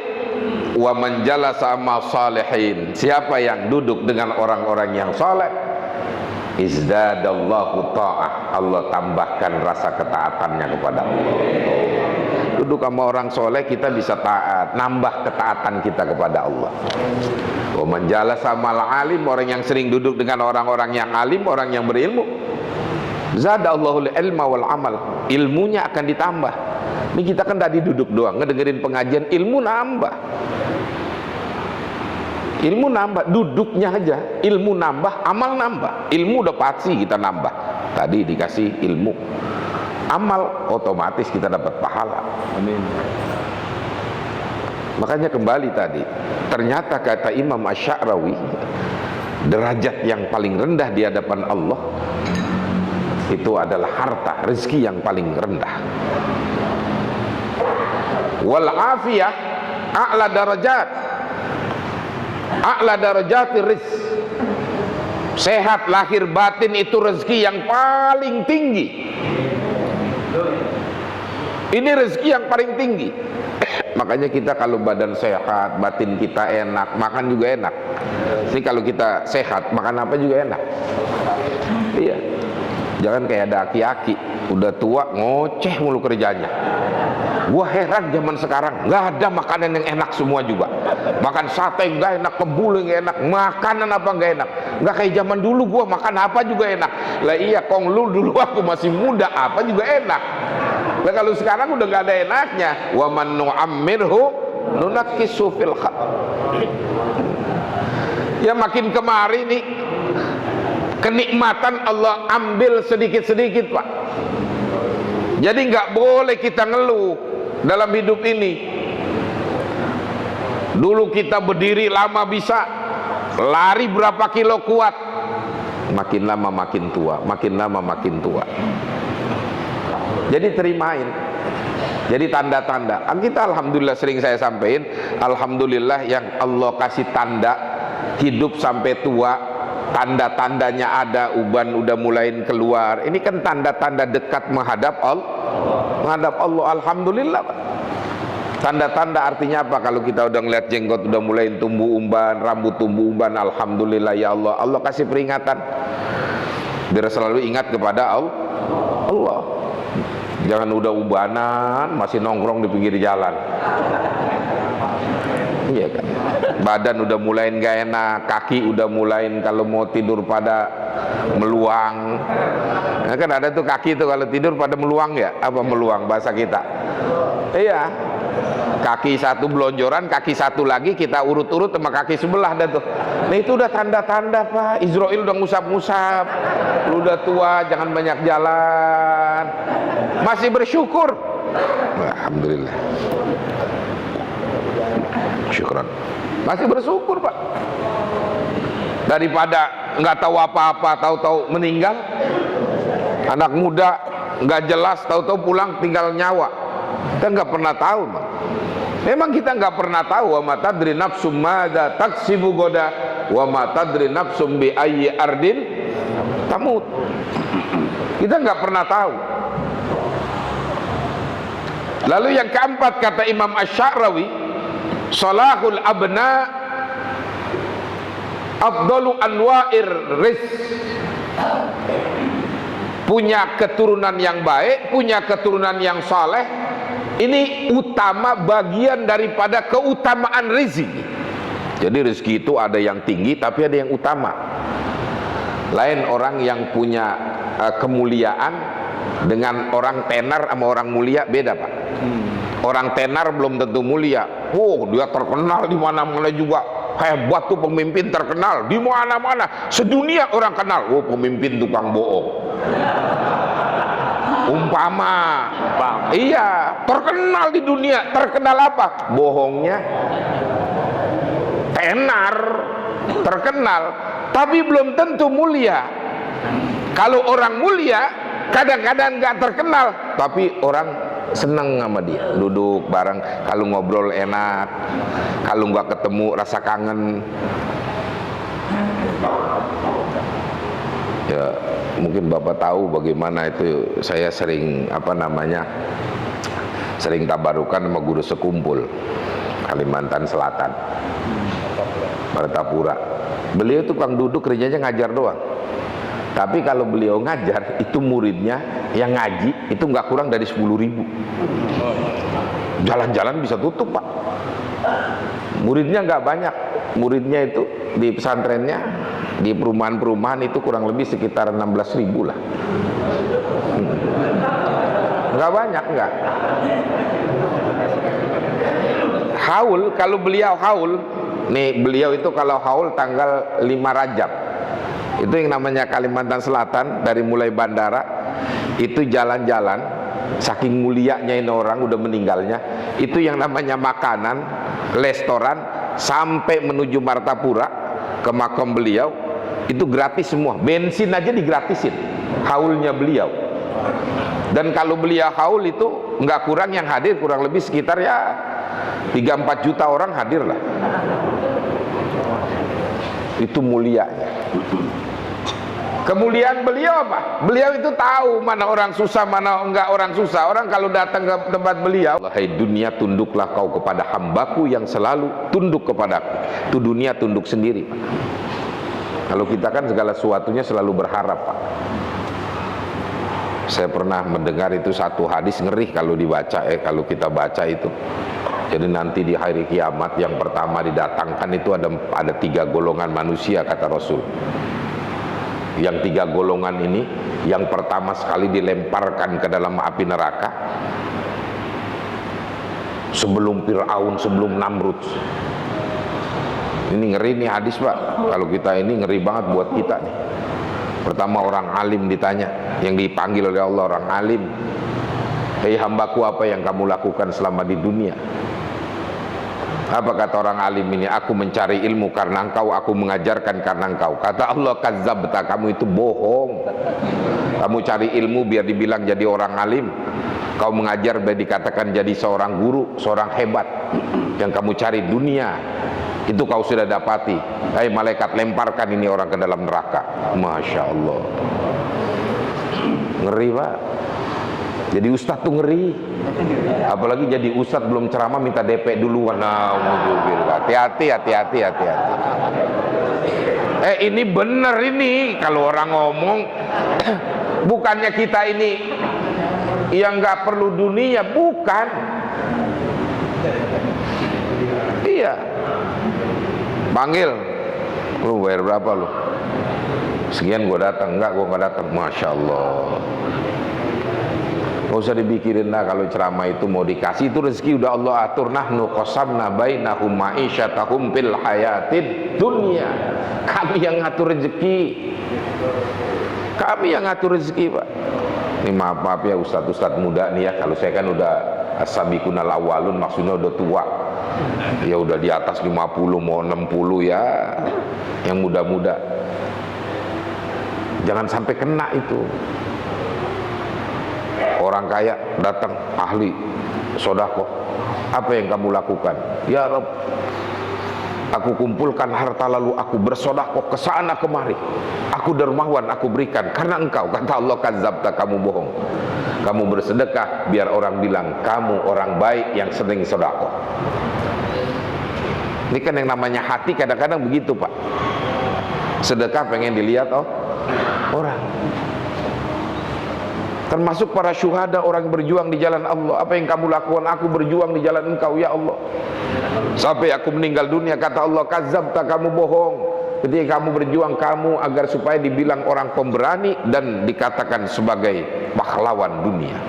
wa man jalasa ma salihin, siapa yang duduk dengan orang-orang yang saleh, izdadallahu ta'ah, Allah tambahkan rasa ketaatannya kepada Allah. Duduk sama orang soleh kita bisa taat, nambah ketaatan kita kepada Allah. Wa man jalasa mal alim, orang yang sering duduk dengan orang-orang yang alim, orang yang berilmu, zadallahul ilma wal amal, ilmunya akan ditambah. Ini kita kan tadi duduk doang ngedengerin pengajian, ilmu nambah. Ilmu nambah, duduknya aja ilmu nambah, amal nambah. Ilmu udah pasti kita nambah, tadi dikasih ilmu, amal otomatis kita dapat pahala. Amin. Makanya kembali tadi, ternyata kata Imam Asy-Sya'rawi, derajat yang paling rendah di hadapan Allah itu adalah harta, rezeki yang paling rendah. Wal afiyah a'la darajat, a'la darajatir rizq. Sehat lahir batin itu rezeki yang paling tinggi. Ini rezeki yang paling tinggi. Makanya kita kalau badan sehat, batin kita enak, makan juga enak. Jadi kalau kita sehat, makan apa juga enak. Iya. Jangan kayak ada aki-aki, udah tua ngoceh mulu kerjanya. Gua heran zaman sekarang, nggak ada makanan yang enak semua juga. Makan sate nggak enak, kebuli nggak enak, makanan apa nggak enak. Nggak kayak zaman dulu gua makan apa juga enak. Lah iya, kong lu dulu aku masih muda, apa juga enak. Lah kalau sekarang udah nggak ada enaknya. Wa man nu'ammirhu nunakkisu fil khalq. Ya makin kemari nih, Kenikmatan Allah ambil sedikit-sedikit, Pak. Jadi nggak boleh kita ngeluh dalam hidup ini. Dulu kita berdiri lama bisa, lari berapa kilo kuat, makin lama makin tua, makin lama makin tua. Jadi terimain. Jadi tanda-tanda kita alhamdulillah, sering saya sampaikan, alhamdulillah yang Allah kasih tanda hidup sampai tua, tanda-tandanya ada, uban udah mulai keluar. Ini kan tanda-tanda dekat menghadap Allah. Menghadap Allah, alhamdulillah. Tanda-tanda artinya apa? Kalau kita udah ngeliat jenggot udah mulai tumbuh umban, rambut tumbuh umban, alhamdulillah ya Allah. Allah kasih peringatan biar selalu ingat kepada Allah. Jangan udah ubanan masih nongkrong di pinggir jalan. Iya kan? Badan udah mulai gak enak, kaki udah mulai kalau mau tidur pada meluang. Nah, kan ada tuh kaki tuh kalau tidur pada meluang ya, apa meluang bahasa kita? Iya. Kaki satu belonjoran, kaki satu lagi kita urut-urut sama kaki sebelah dah tuh. Nah itu udah tanda-tanda, Pak. Israel udah ngusap-ngusap. Lu udah tua, jangan banyak jalan. Masih bersyukur. Alhamdulillah. Syukran. Masih bersyukur, Pak. Daripada nggak tahu apa-apa, tahu-tahu meninggal. Anak muda nggak jelas, tahu-tahu pulang tinggal nyawa. Kita nggak pernah tahu, Pak. Memang kita nggak pernah tahu. Wa ma tadri nafsum madza taksibu goda, wa ma tadri nafsum bi ayyi ardin tamut. Kita nggak pernah tahu. Lalu yang keempat kata Imam Asy-Sya'rawi, salahul abna afdalu anwa'ir rizq. Punya keturunan yang baik, punya keturunan yang saleh, ini utama bagian daripada keutamaan rezeki. Jadi rezeki itu ada yang tinggi tapi ada yang utama. Lain orang yang punya kemuliaan dengan orang tenar sama orang mulia, beda, Pak. Orang tenar belum tentu mulia. Oh, dia terkenal di mana-mana juga. Hebat tuh pemimpin terkenal di mana-mana. Sedunia orang kenal. Oh, pemimpin tukang bohong. Umpama, iya, terkenal di dunia. Terkenal apa? Bohongnya. Tenar, terkenal, tapi belum tentu mulia. Kalau orang mulia, kadang-kadang nggak terkenal, tapi orang seneng sama dia. Duduk bareng, kalau ngobrol enak, kalau nggak ketemu rasa kangen. Ya, mungkin Bapak tahu bagaimana itu. Saya sering sering tabarukan sama guru sekumpul Kalimantan Selatan, Martapura. Beliau tukang duduk, kerjanya ngajar doang. Tapi kalau beliau ngajar, itu muridnya yang ngaji itu nggak kurang dari 10.000. Jalan-jalan bisa tutup, Pak. Muridnya nggak banyak. Muridnya itu di pesantrennya, di perumahan-perumahan itu kurang lebih sekitar 16.000 lah. Nggak banyak, nggak. Haul, kalau beliau haul, nih beliau itu kalau haul tanggal 5 Rajab, itu yang namanya Kalimantan Selatan, dari mulai bandara itu jalan-jalan, saking mulianya ini orang udah meninggalnya, itu yang namanya makanan, restoran, sampai menuju Martapura ke makam beliau itu gratis semua. Bensin aja digratisin, haulnya beliau. Dan kalau beliau haul itu nggak kurang yang hadir kurang lebih sekitar ya 3-4 juta orang hadir lah. Itu mulianya. Kemuliaan beliau apa? Beliau itu tahu mana orang susah, mana enggak orang susah. Orang kalau datang ke tempat beliau, "Hai dunia, tunduklah kau kepada hambaku yang selalu tunduk kepadaku." Itu dunia tunduk sendiri, Pak. Kalau kita kan segala sesuatunya selalu berharap, Pak. Saya pernah mendengar itu satu hadis, ngeri kalau dibaca, kalau kita baca itu. Jadi nanti di hari kiamat yang pertama didatangkan itu ada 3 golongan manusia, kata Rasul. Yang 3 golongan ini, yang pertama sekali dilemparkan ke dalam api neraka sebelum Fir'aun, sebelum Namrud. Ini ngeri nih hadis, Pak. Kalau kita ini ngeri banget buat kita nih. Pertama orang alim ditanya, yang dipanggil oleh Allah orang alim. Hei hambaku, apa yang kamu lakukan selama di dunia? Apa kata orang alim ini? Aku mencari ilmu karena engkau, aku mengajarkan karena engkau. Kata Allah, kadzabta, kamu itu bohong. Kamu cari ilmu biar dibilang jadi orang alim, kau mengajar biar dikatakan jadi seorang guru, seorang hebat. Yang kamu cari dunia, itu kau sudah dapati. Hai malaikat, lemparkan ini orang ke dalam neraka. Masya Allah, ngeri pak. Jadi ustadz tuh ngeri, apalagi jadi ustadz belum ceramah minta DP duluan. Hati-hati. Ini bener ini kalau orang ngomong. Bukannya kita ini yang nggak perlu dunia, bukan. Iya, panggil, lu bayar berapa lu? Sekian, gua datang. Enggak, gua nggak datang. Masya Allah. Gak usah dipikirin lah, kalau ceramah itu mau dikasih, itu rezeki udah Allah atur. Nahnu qasamna bainahum ma'isyatahum fil hayatid dunya. Kami yang ngatur rezeki. Kami yang ngatur rezeki pak. Ini maaf ya ustadz muda nih ya, kalau saya kan udah as-sabiqunal awwalun, maksudnya udah tua. Ya udah di atas 50 mau 60 ya, yang muda-muda. Jangan sampai kena itu. Orang kaya datang, ahli sodako, apa yang kamu lakukan? Ya Rabb, aku kumpulkan harta lalu aku bersodako ke sana kemari. Aku dermawan, aku berikan karena engkau. Kata Allah, kadzabta, kamu bohong. Kamu bersedekah biar orang bilang kamu orang baik yang sering sodako. Ini kan yang namanya hati kadang-kadang begitu pak. Sedekah pengen dilihat orang. Termasuk para syuhada, orang berjuang di jalan Allah. Apa yang kamu lakukan? Aku berjuang di jalan engkau ya Allah, sampai aku meninggal dunia. Kata Allah, kadzabta, kamu bohong. Ketika kamu berjuang, kamu agar supaya dibilang orang pemberani dan dikatakan sebagai pahlawan dunia.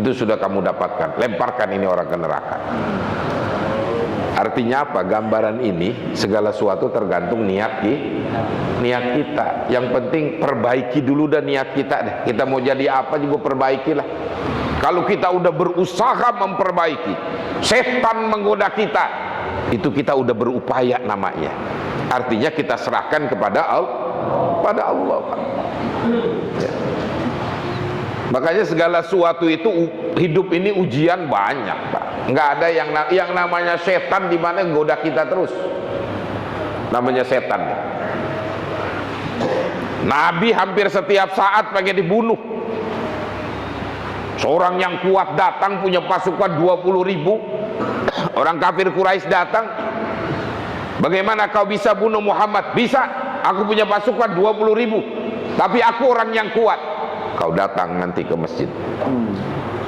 Itu sudah kamu dapatkan. Lemparkan ini orang ke neraka. Artinya apa? Gambaran ini segala sesuatu tergantung niat kita. Yang penting perbaiki dulu dan niat kita deh. Kita mau jadi apa juga perbaikilah. Kalau kita udah berusaha memperbaiki, setan menggoda kita, itu kita udah berupaya namanya. Artinya kita serahkan kepada Allah Pak. Ya. Makanya segala sesuatu itu, hidup ini ujian banyak Pak. Nggak ada yang namanya setan di mana goda kita terus. Namanya setan. Nabi hampir setiap saat pengen dibunuh. Seorang yang kuat datang, punya pasukan 20.000. Orang kafir Quraisy datang. Bagaimana kau bisa bunuh Muhammad? Bisa, aku punya pasukan 20.000. Tapi aku orang yang kuat. Kau datang nanti ke masjid,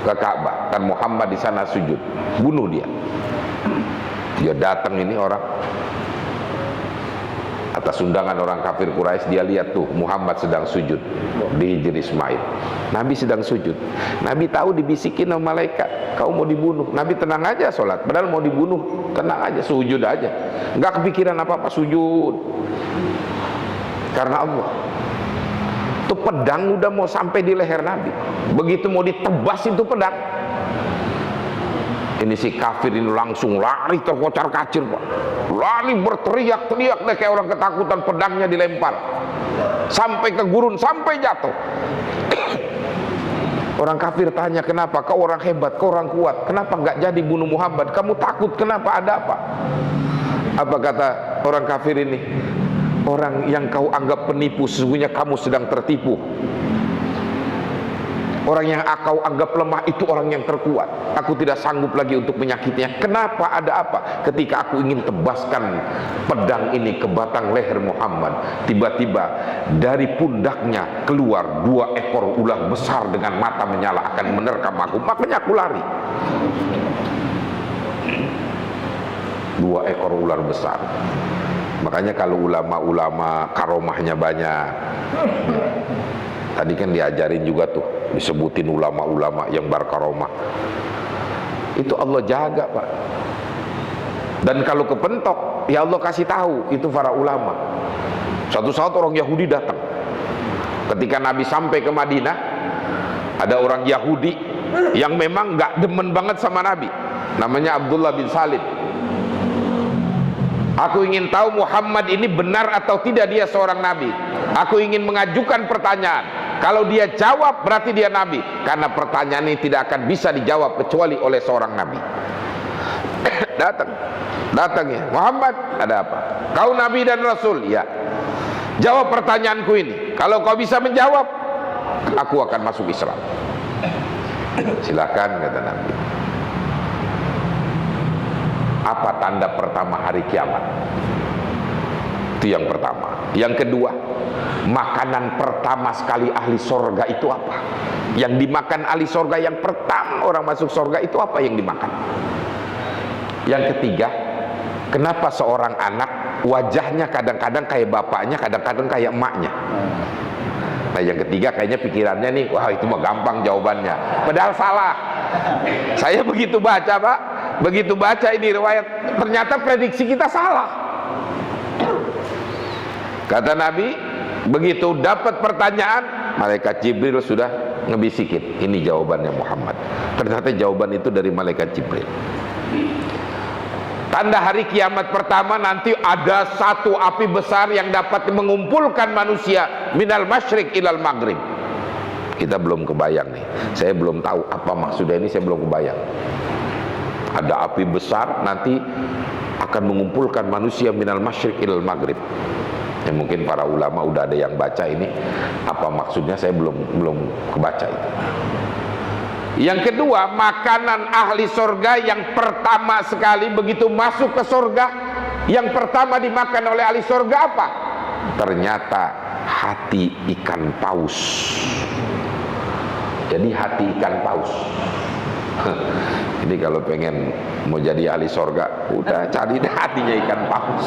ke Ka'bah, kan Muhammad di sana sujud, bunuh dia. Dia datang ini orang atas undangan orang kafir Quraisy, dia lihat tuh Muhammad sedang sujud di Hijr Ismail. Nabi sedang sujud. Nabi tahu dibisikin sama malaikat, kau mau dibunuh. Nabi tenang aja sholat, padahal mau dibunuh, tenang aja, sujud aja, nggak kepikiran apa-apa, sujud karena Allah. Itu pedang udah mau sampai di leher Nabi. Begitu mau ditebas itu pedang, ini si kafir ini langsung lari terkocar-kacir Pak. Lari berteriak-teriak deh kayak orang ketakutan, pedangnya dilempar sampai ke gurun, sampai jatuh. Orang kafir tanya, kenapa? Kau orang hebat, kau orang kuat, kenapa nggak jadi bunuh Muhammad? Kamu takut, kenapa? Ada apa? Apa kata orang kafir ini? Orang yang kau anggap penipu, sesungguhnya kamu sedang tertipu. Orang yang kau anggap lemah, itu orang yang terkuat. Aku tidak sanggup lagi untuk menyakitinya. Kenapa? Ada apa? Ketika aku ingin tebaskan pedang ini ke batang leher Muhammad, tiba-tiba dari pundaknya keluar 2 ekor ular besar dengan mata menyala akan menerkam aku. Makanya aku lari. 2 ekor ular besar. Makanya kalau ulama-ulama karomahnya banyak, tadi kan diajarin juga tuh, disebutin ulama-ulama yang berkaromah, itu Allah jaga Pak. Dan kalau kepentok, ya Allah kasih tahu itu para ulama. Suatu saat orang Yahudi datang, Ketika Nabi sampai ke Madinah, ada orang Yahudi yang memang gak demen banget sama Nabi, namanya Abdullah bin Salim. Aku ingin tahu Muhammad ini benar atau tidak dia seorang Nabi. Aku ingin mengajukan pertanyaan. Kalau dia jawab berarti dia Nabi, karena pertanyaan ini tidak akan bisa dijawab kecuali oleh seorang Nabi. Datang ya, Muhammad, ada apa? Kau Nabi dan Rasul? Ya. Jawab pertanyaanku ini. Kalau kau bisa menjawab, aku akan masuk Islam. Silakan, kata Nabi. Apa tanda pertama hari kiamat? Itu yang pertama. Yang kedua, makanan pertama sekali ahli sorga itu apa? Yang dimakan ahli sorga yang pertama orang masuk sorga itu apa yang dimakan? Yang ketiga, kenapa seorang anak wajahnya kadang-kadang kayak bapaknya, kadang-kadang kayak emaknya? Nah yang ketiga kayaknya pikirannya nih, wah itu mah gampang jawabannya, padahal salah. Saya begitu baca Pak, begitu baca ini riwayat, ternyata prediksi kita salah. Kata Nabi, begitu dapat pertanyaan, malaikat Jibril sudah ngebisikin, ini jawabannya Muhammad. Ternyata jawaban itu dari malaikat Jibril. Tanda hari kiamat pertama, nanti ada satu api besar yang dapat mengumpulkan manusia minal masyriq ilal maghrib. Kita belum kebayang nih, saya belum tahu apa maksudnya ini, saya belum kebayang. Ada api besar nanti akan mengumpulkan manusia minal masyriq ilal maghrib. Ya, mungkin para ulama udah ada yang baca ini, apa maksudnya saya belum kebaca itu. Yang kedua, makanan ahli sorga yang pertama sekali begitu masuk ke sorga, yang pertama dimakan oleh ahli sorga apa? Ternyata hati ikan paus. Jadi hati ikan paus. Jadi kalau pengen mau jadi ahli sorga, udah cari deh hatinya ikan paus.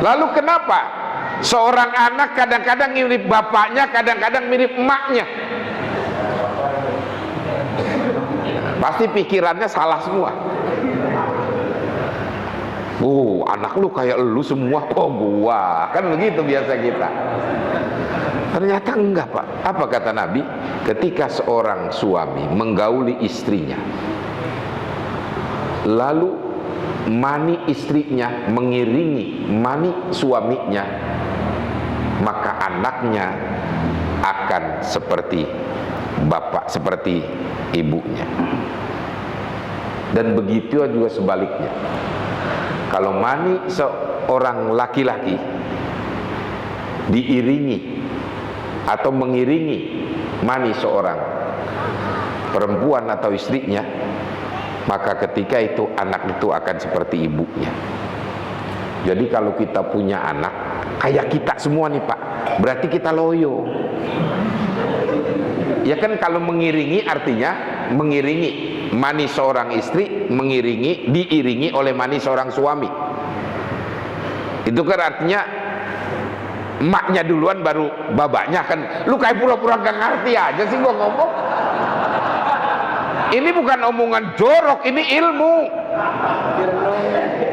Lalu kenapa seorang anak kadang-kadang mirip bapaknya, kadang-kadang mirip emaknya? Pasti pikirannya salah semua. Anak lu kayak lu semua, gua. Kan begitu biasa kita. Ternyata enggak Pak. Apa kata Nabi? Ketika seorang suami menggauli istrinya, lalu mani istrinya mengiringi mani suaminya, maka anaknya akan seperti bapak, seperti ibunya. Dan begitu juga sebaliknya. Kalau mani seorang laki-laki diiringi atau mengiringi mani seorang perempuan atau istrinya, maka ketika itu anak itu akan seperti ibunya. Jadi kalau kita punya anak kayak kita semua nih Pak, berarti kita loyo. Ya kan, kalau mengiringi artinya mengiringi mani seorang istri, diiringi oleh mani seorang suami. Itu kan artinya emaknya duluan baru babaknya. Kan lu kayak pura-pura gak ngerti aja sih gua ngomong. Ini bukan omongan jorok, ini ilmu.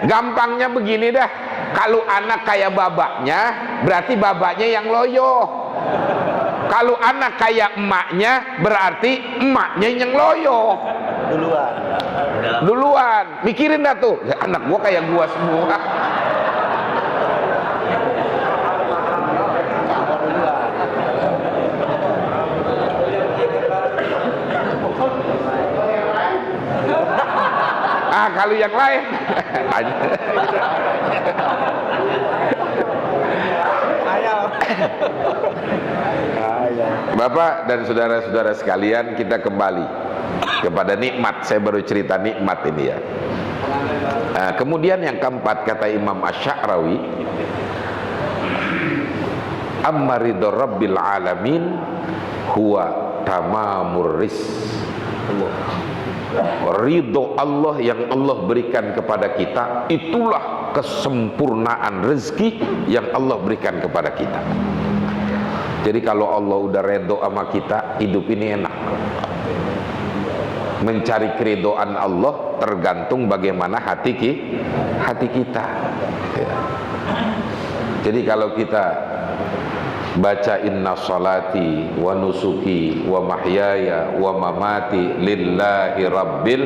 Gampangnya begini dah, kalau anak kayak babaknya, berarti babaknya yang loyo. Kalau anak kayak emaknya, berarti emaknya yang loyo. Duluan. Mikirin dah tuh, anak gua kayak gua semua. Kalau yang lain Bapak dan saudara-saudara sekalian, kita kembali kepada nikmat. Saya baru cerita nikmat ini ya. Kemudian yang keempat, kata Imam Asy-Sya'rawi, amma ridho rabbil alamin huwa tamamur rizq. Ridho Allah yang Allah berikan kepada kita, itulah kesempurnaan rezeki yang Allah berikan kepada kita. Jadi kalau Allah udah ridho sama kita, hidup ini enak. Mencari keridhaan Allah tergantung bagaimana hati kita ya. Jadi kalau kita baca inna salati wa nusuki wa mahyaya wa mamati lillahi rabbil,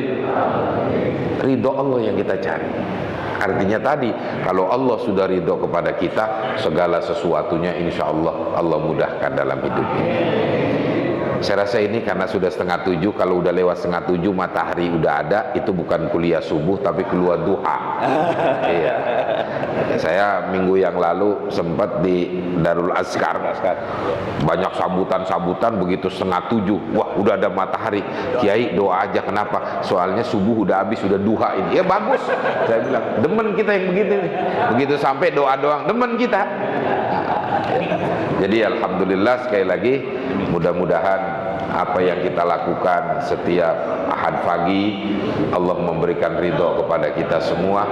ridho Allah yang kita cari. Artinya tadi, kalau Allah sudah ridho kepada kita, segala sesuatunya insya Allah Allah mudahkan dalam hidup ini. Saya rasa ini karena sudah 6:30, kalau udah lewat 6:30 matahari udah ada, itu bukan kuliah subuh tapi keluar duha. Iya. Saya minggu yang lalu sempat di Darul Azkar. Banyak sambutan-sambutan, begitu 6:30, wah udah ada matahari. Kiai doa aja, kenapa? Soalnya subuh udah habis, udah duha ini. Ya bagus. Saya bilang, demen kita yang begitu nih. Begitu sampai doa doang, demen kita. Jadi alhamdulillah sekali lagi, mudah-mudahan apa yang kita lakukan setiap Ahad pagi Allah memberikan ridho kepada kita semua,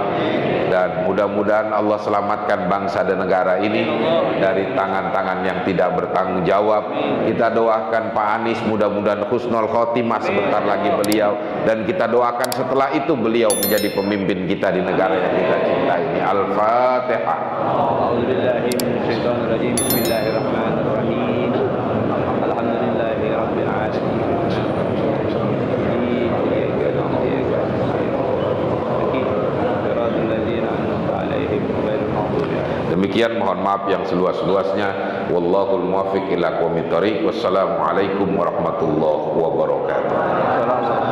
dan mudah-mudahan Allah selamatkan bangsa dan negara ini dari tangan-tangan yang tidak bertanggung jawab. Kita doakan Pak Anies mudah-mudahan husnul khotimah sebentar lagi beliau, dan kita doakan setelah itu beliau menjadi pemimpin kita di negara yang kita cintai ini. Al-Fatihah. A'udzubillahi minasyaitonirrajim. Bismillahirrahmanirrahim. Alhamdulillahi rabbil alamin. Demikian, mohon maaf yang seluas-luasnya. Wallahul muwaffiq ila aqwamit thoriq. Wassalamualaikum warahmatullahi wabarakatuh.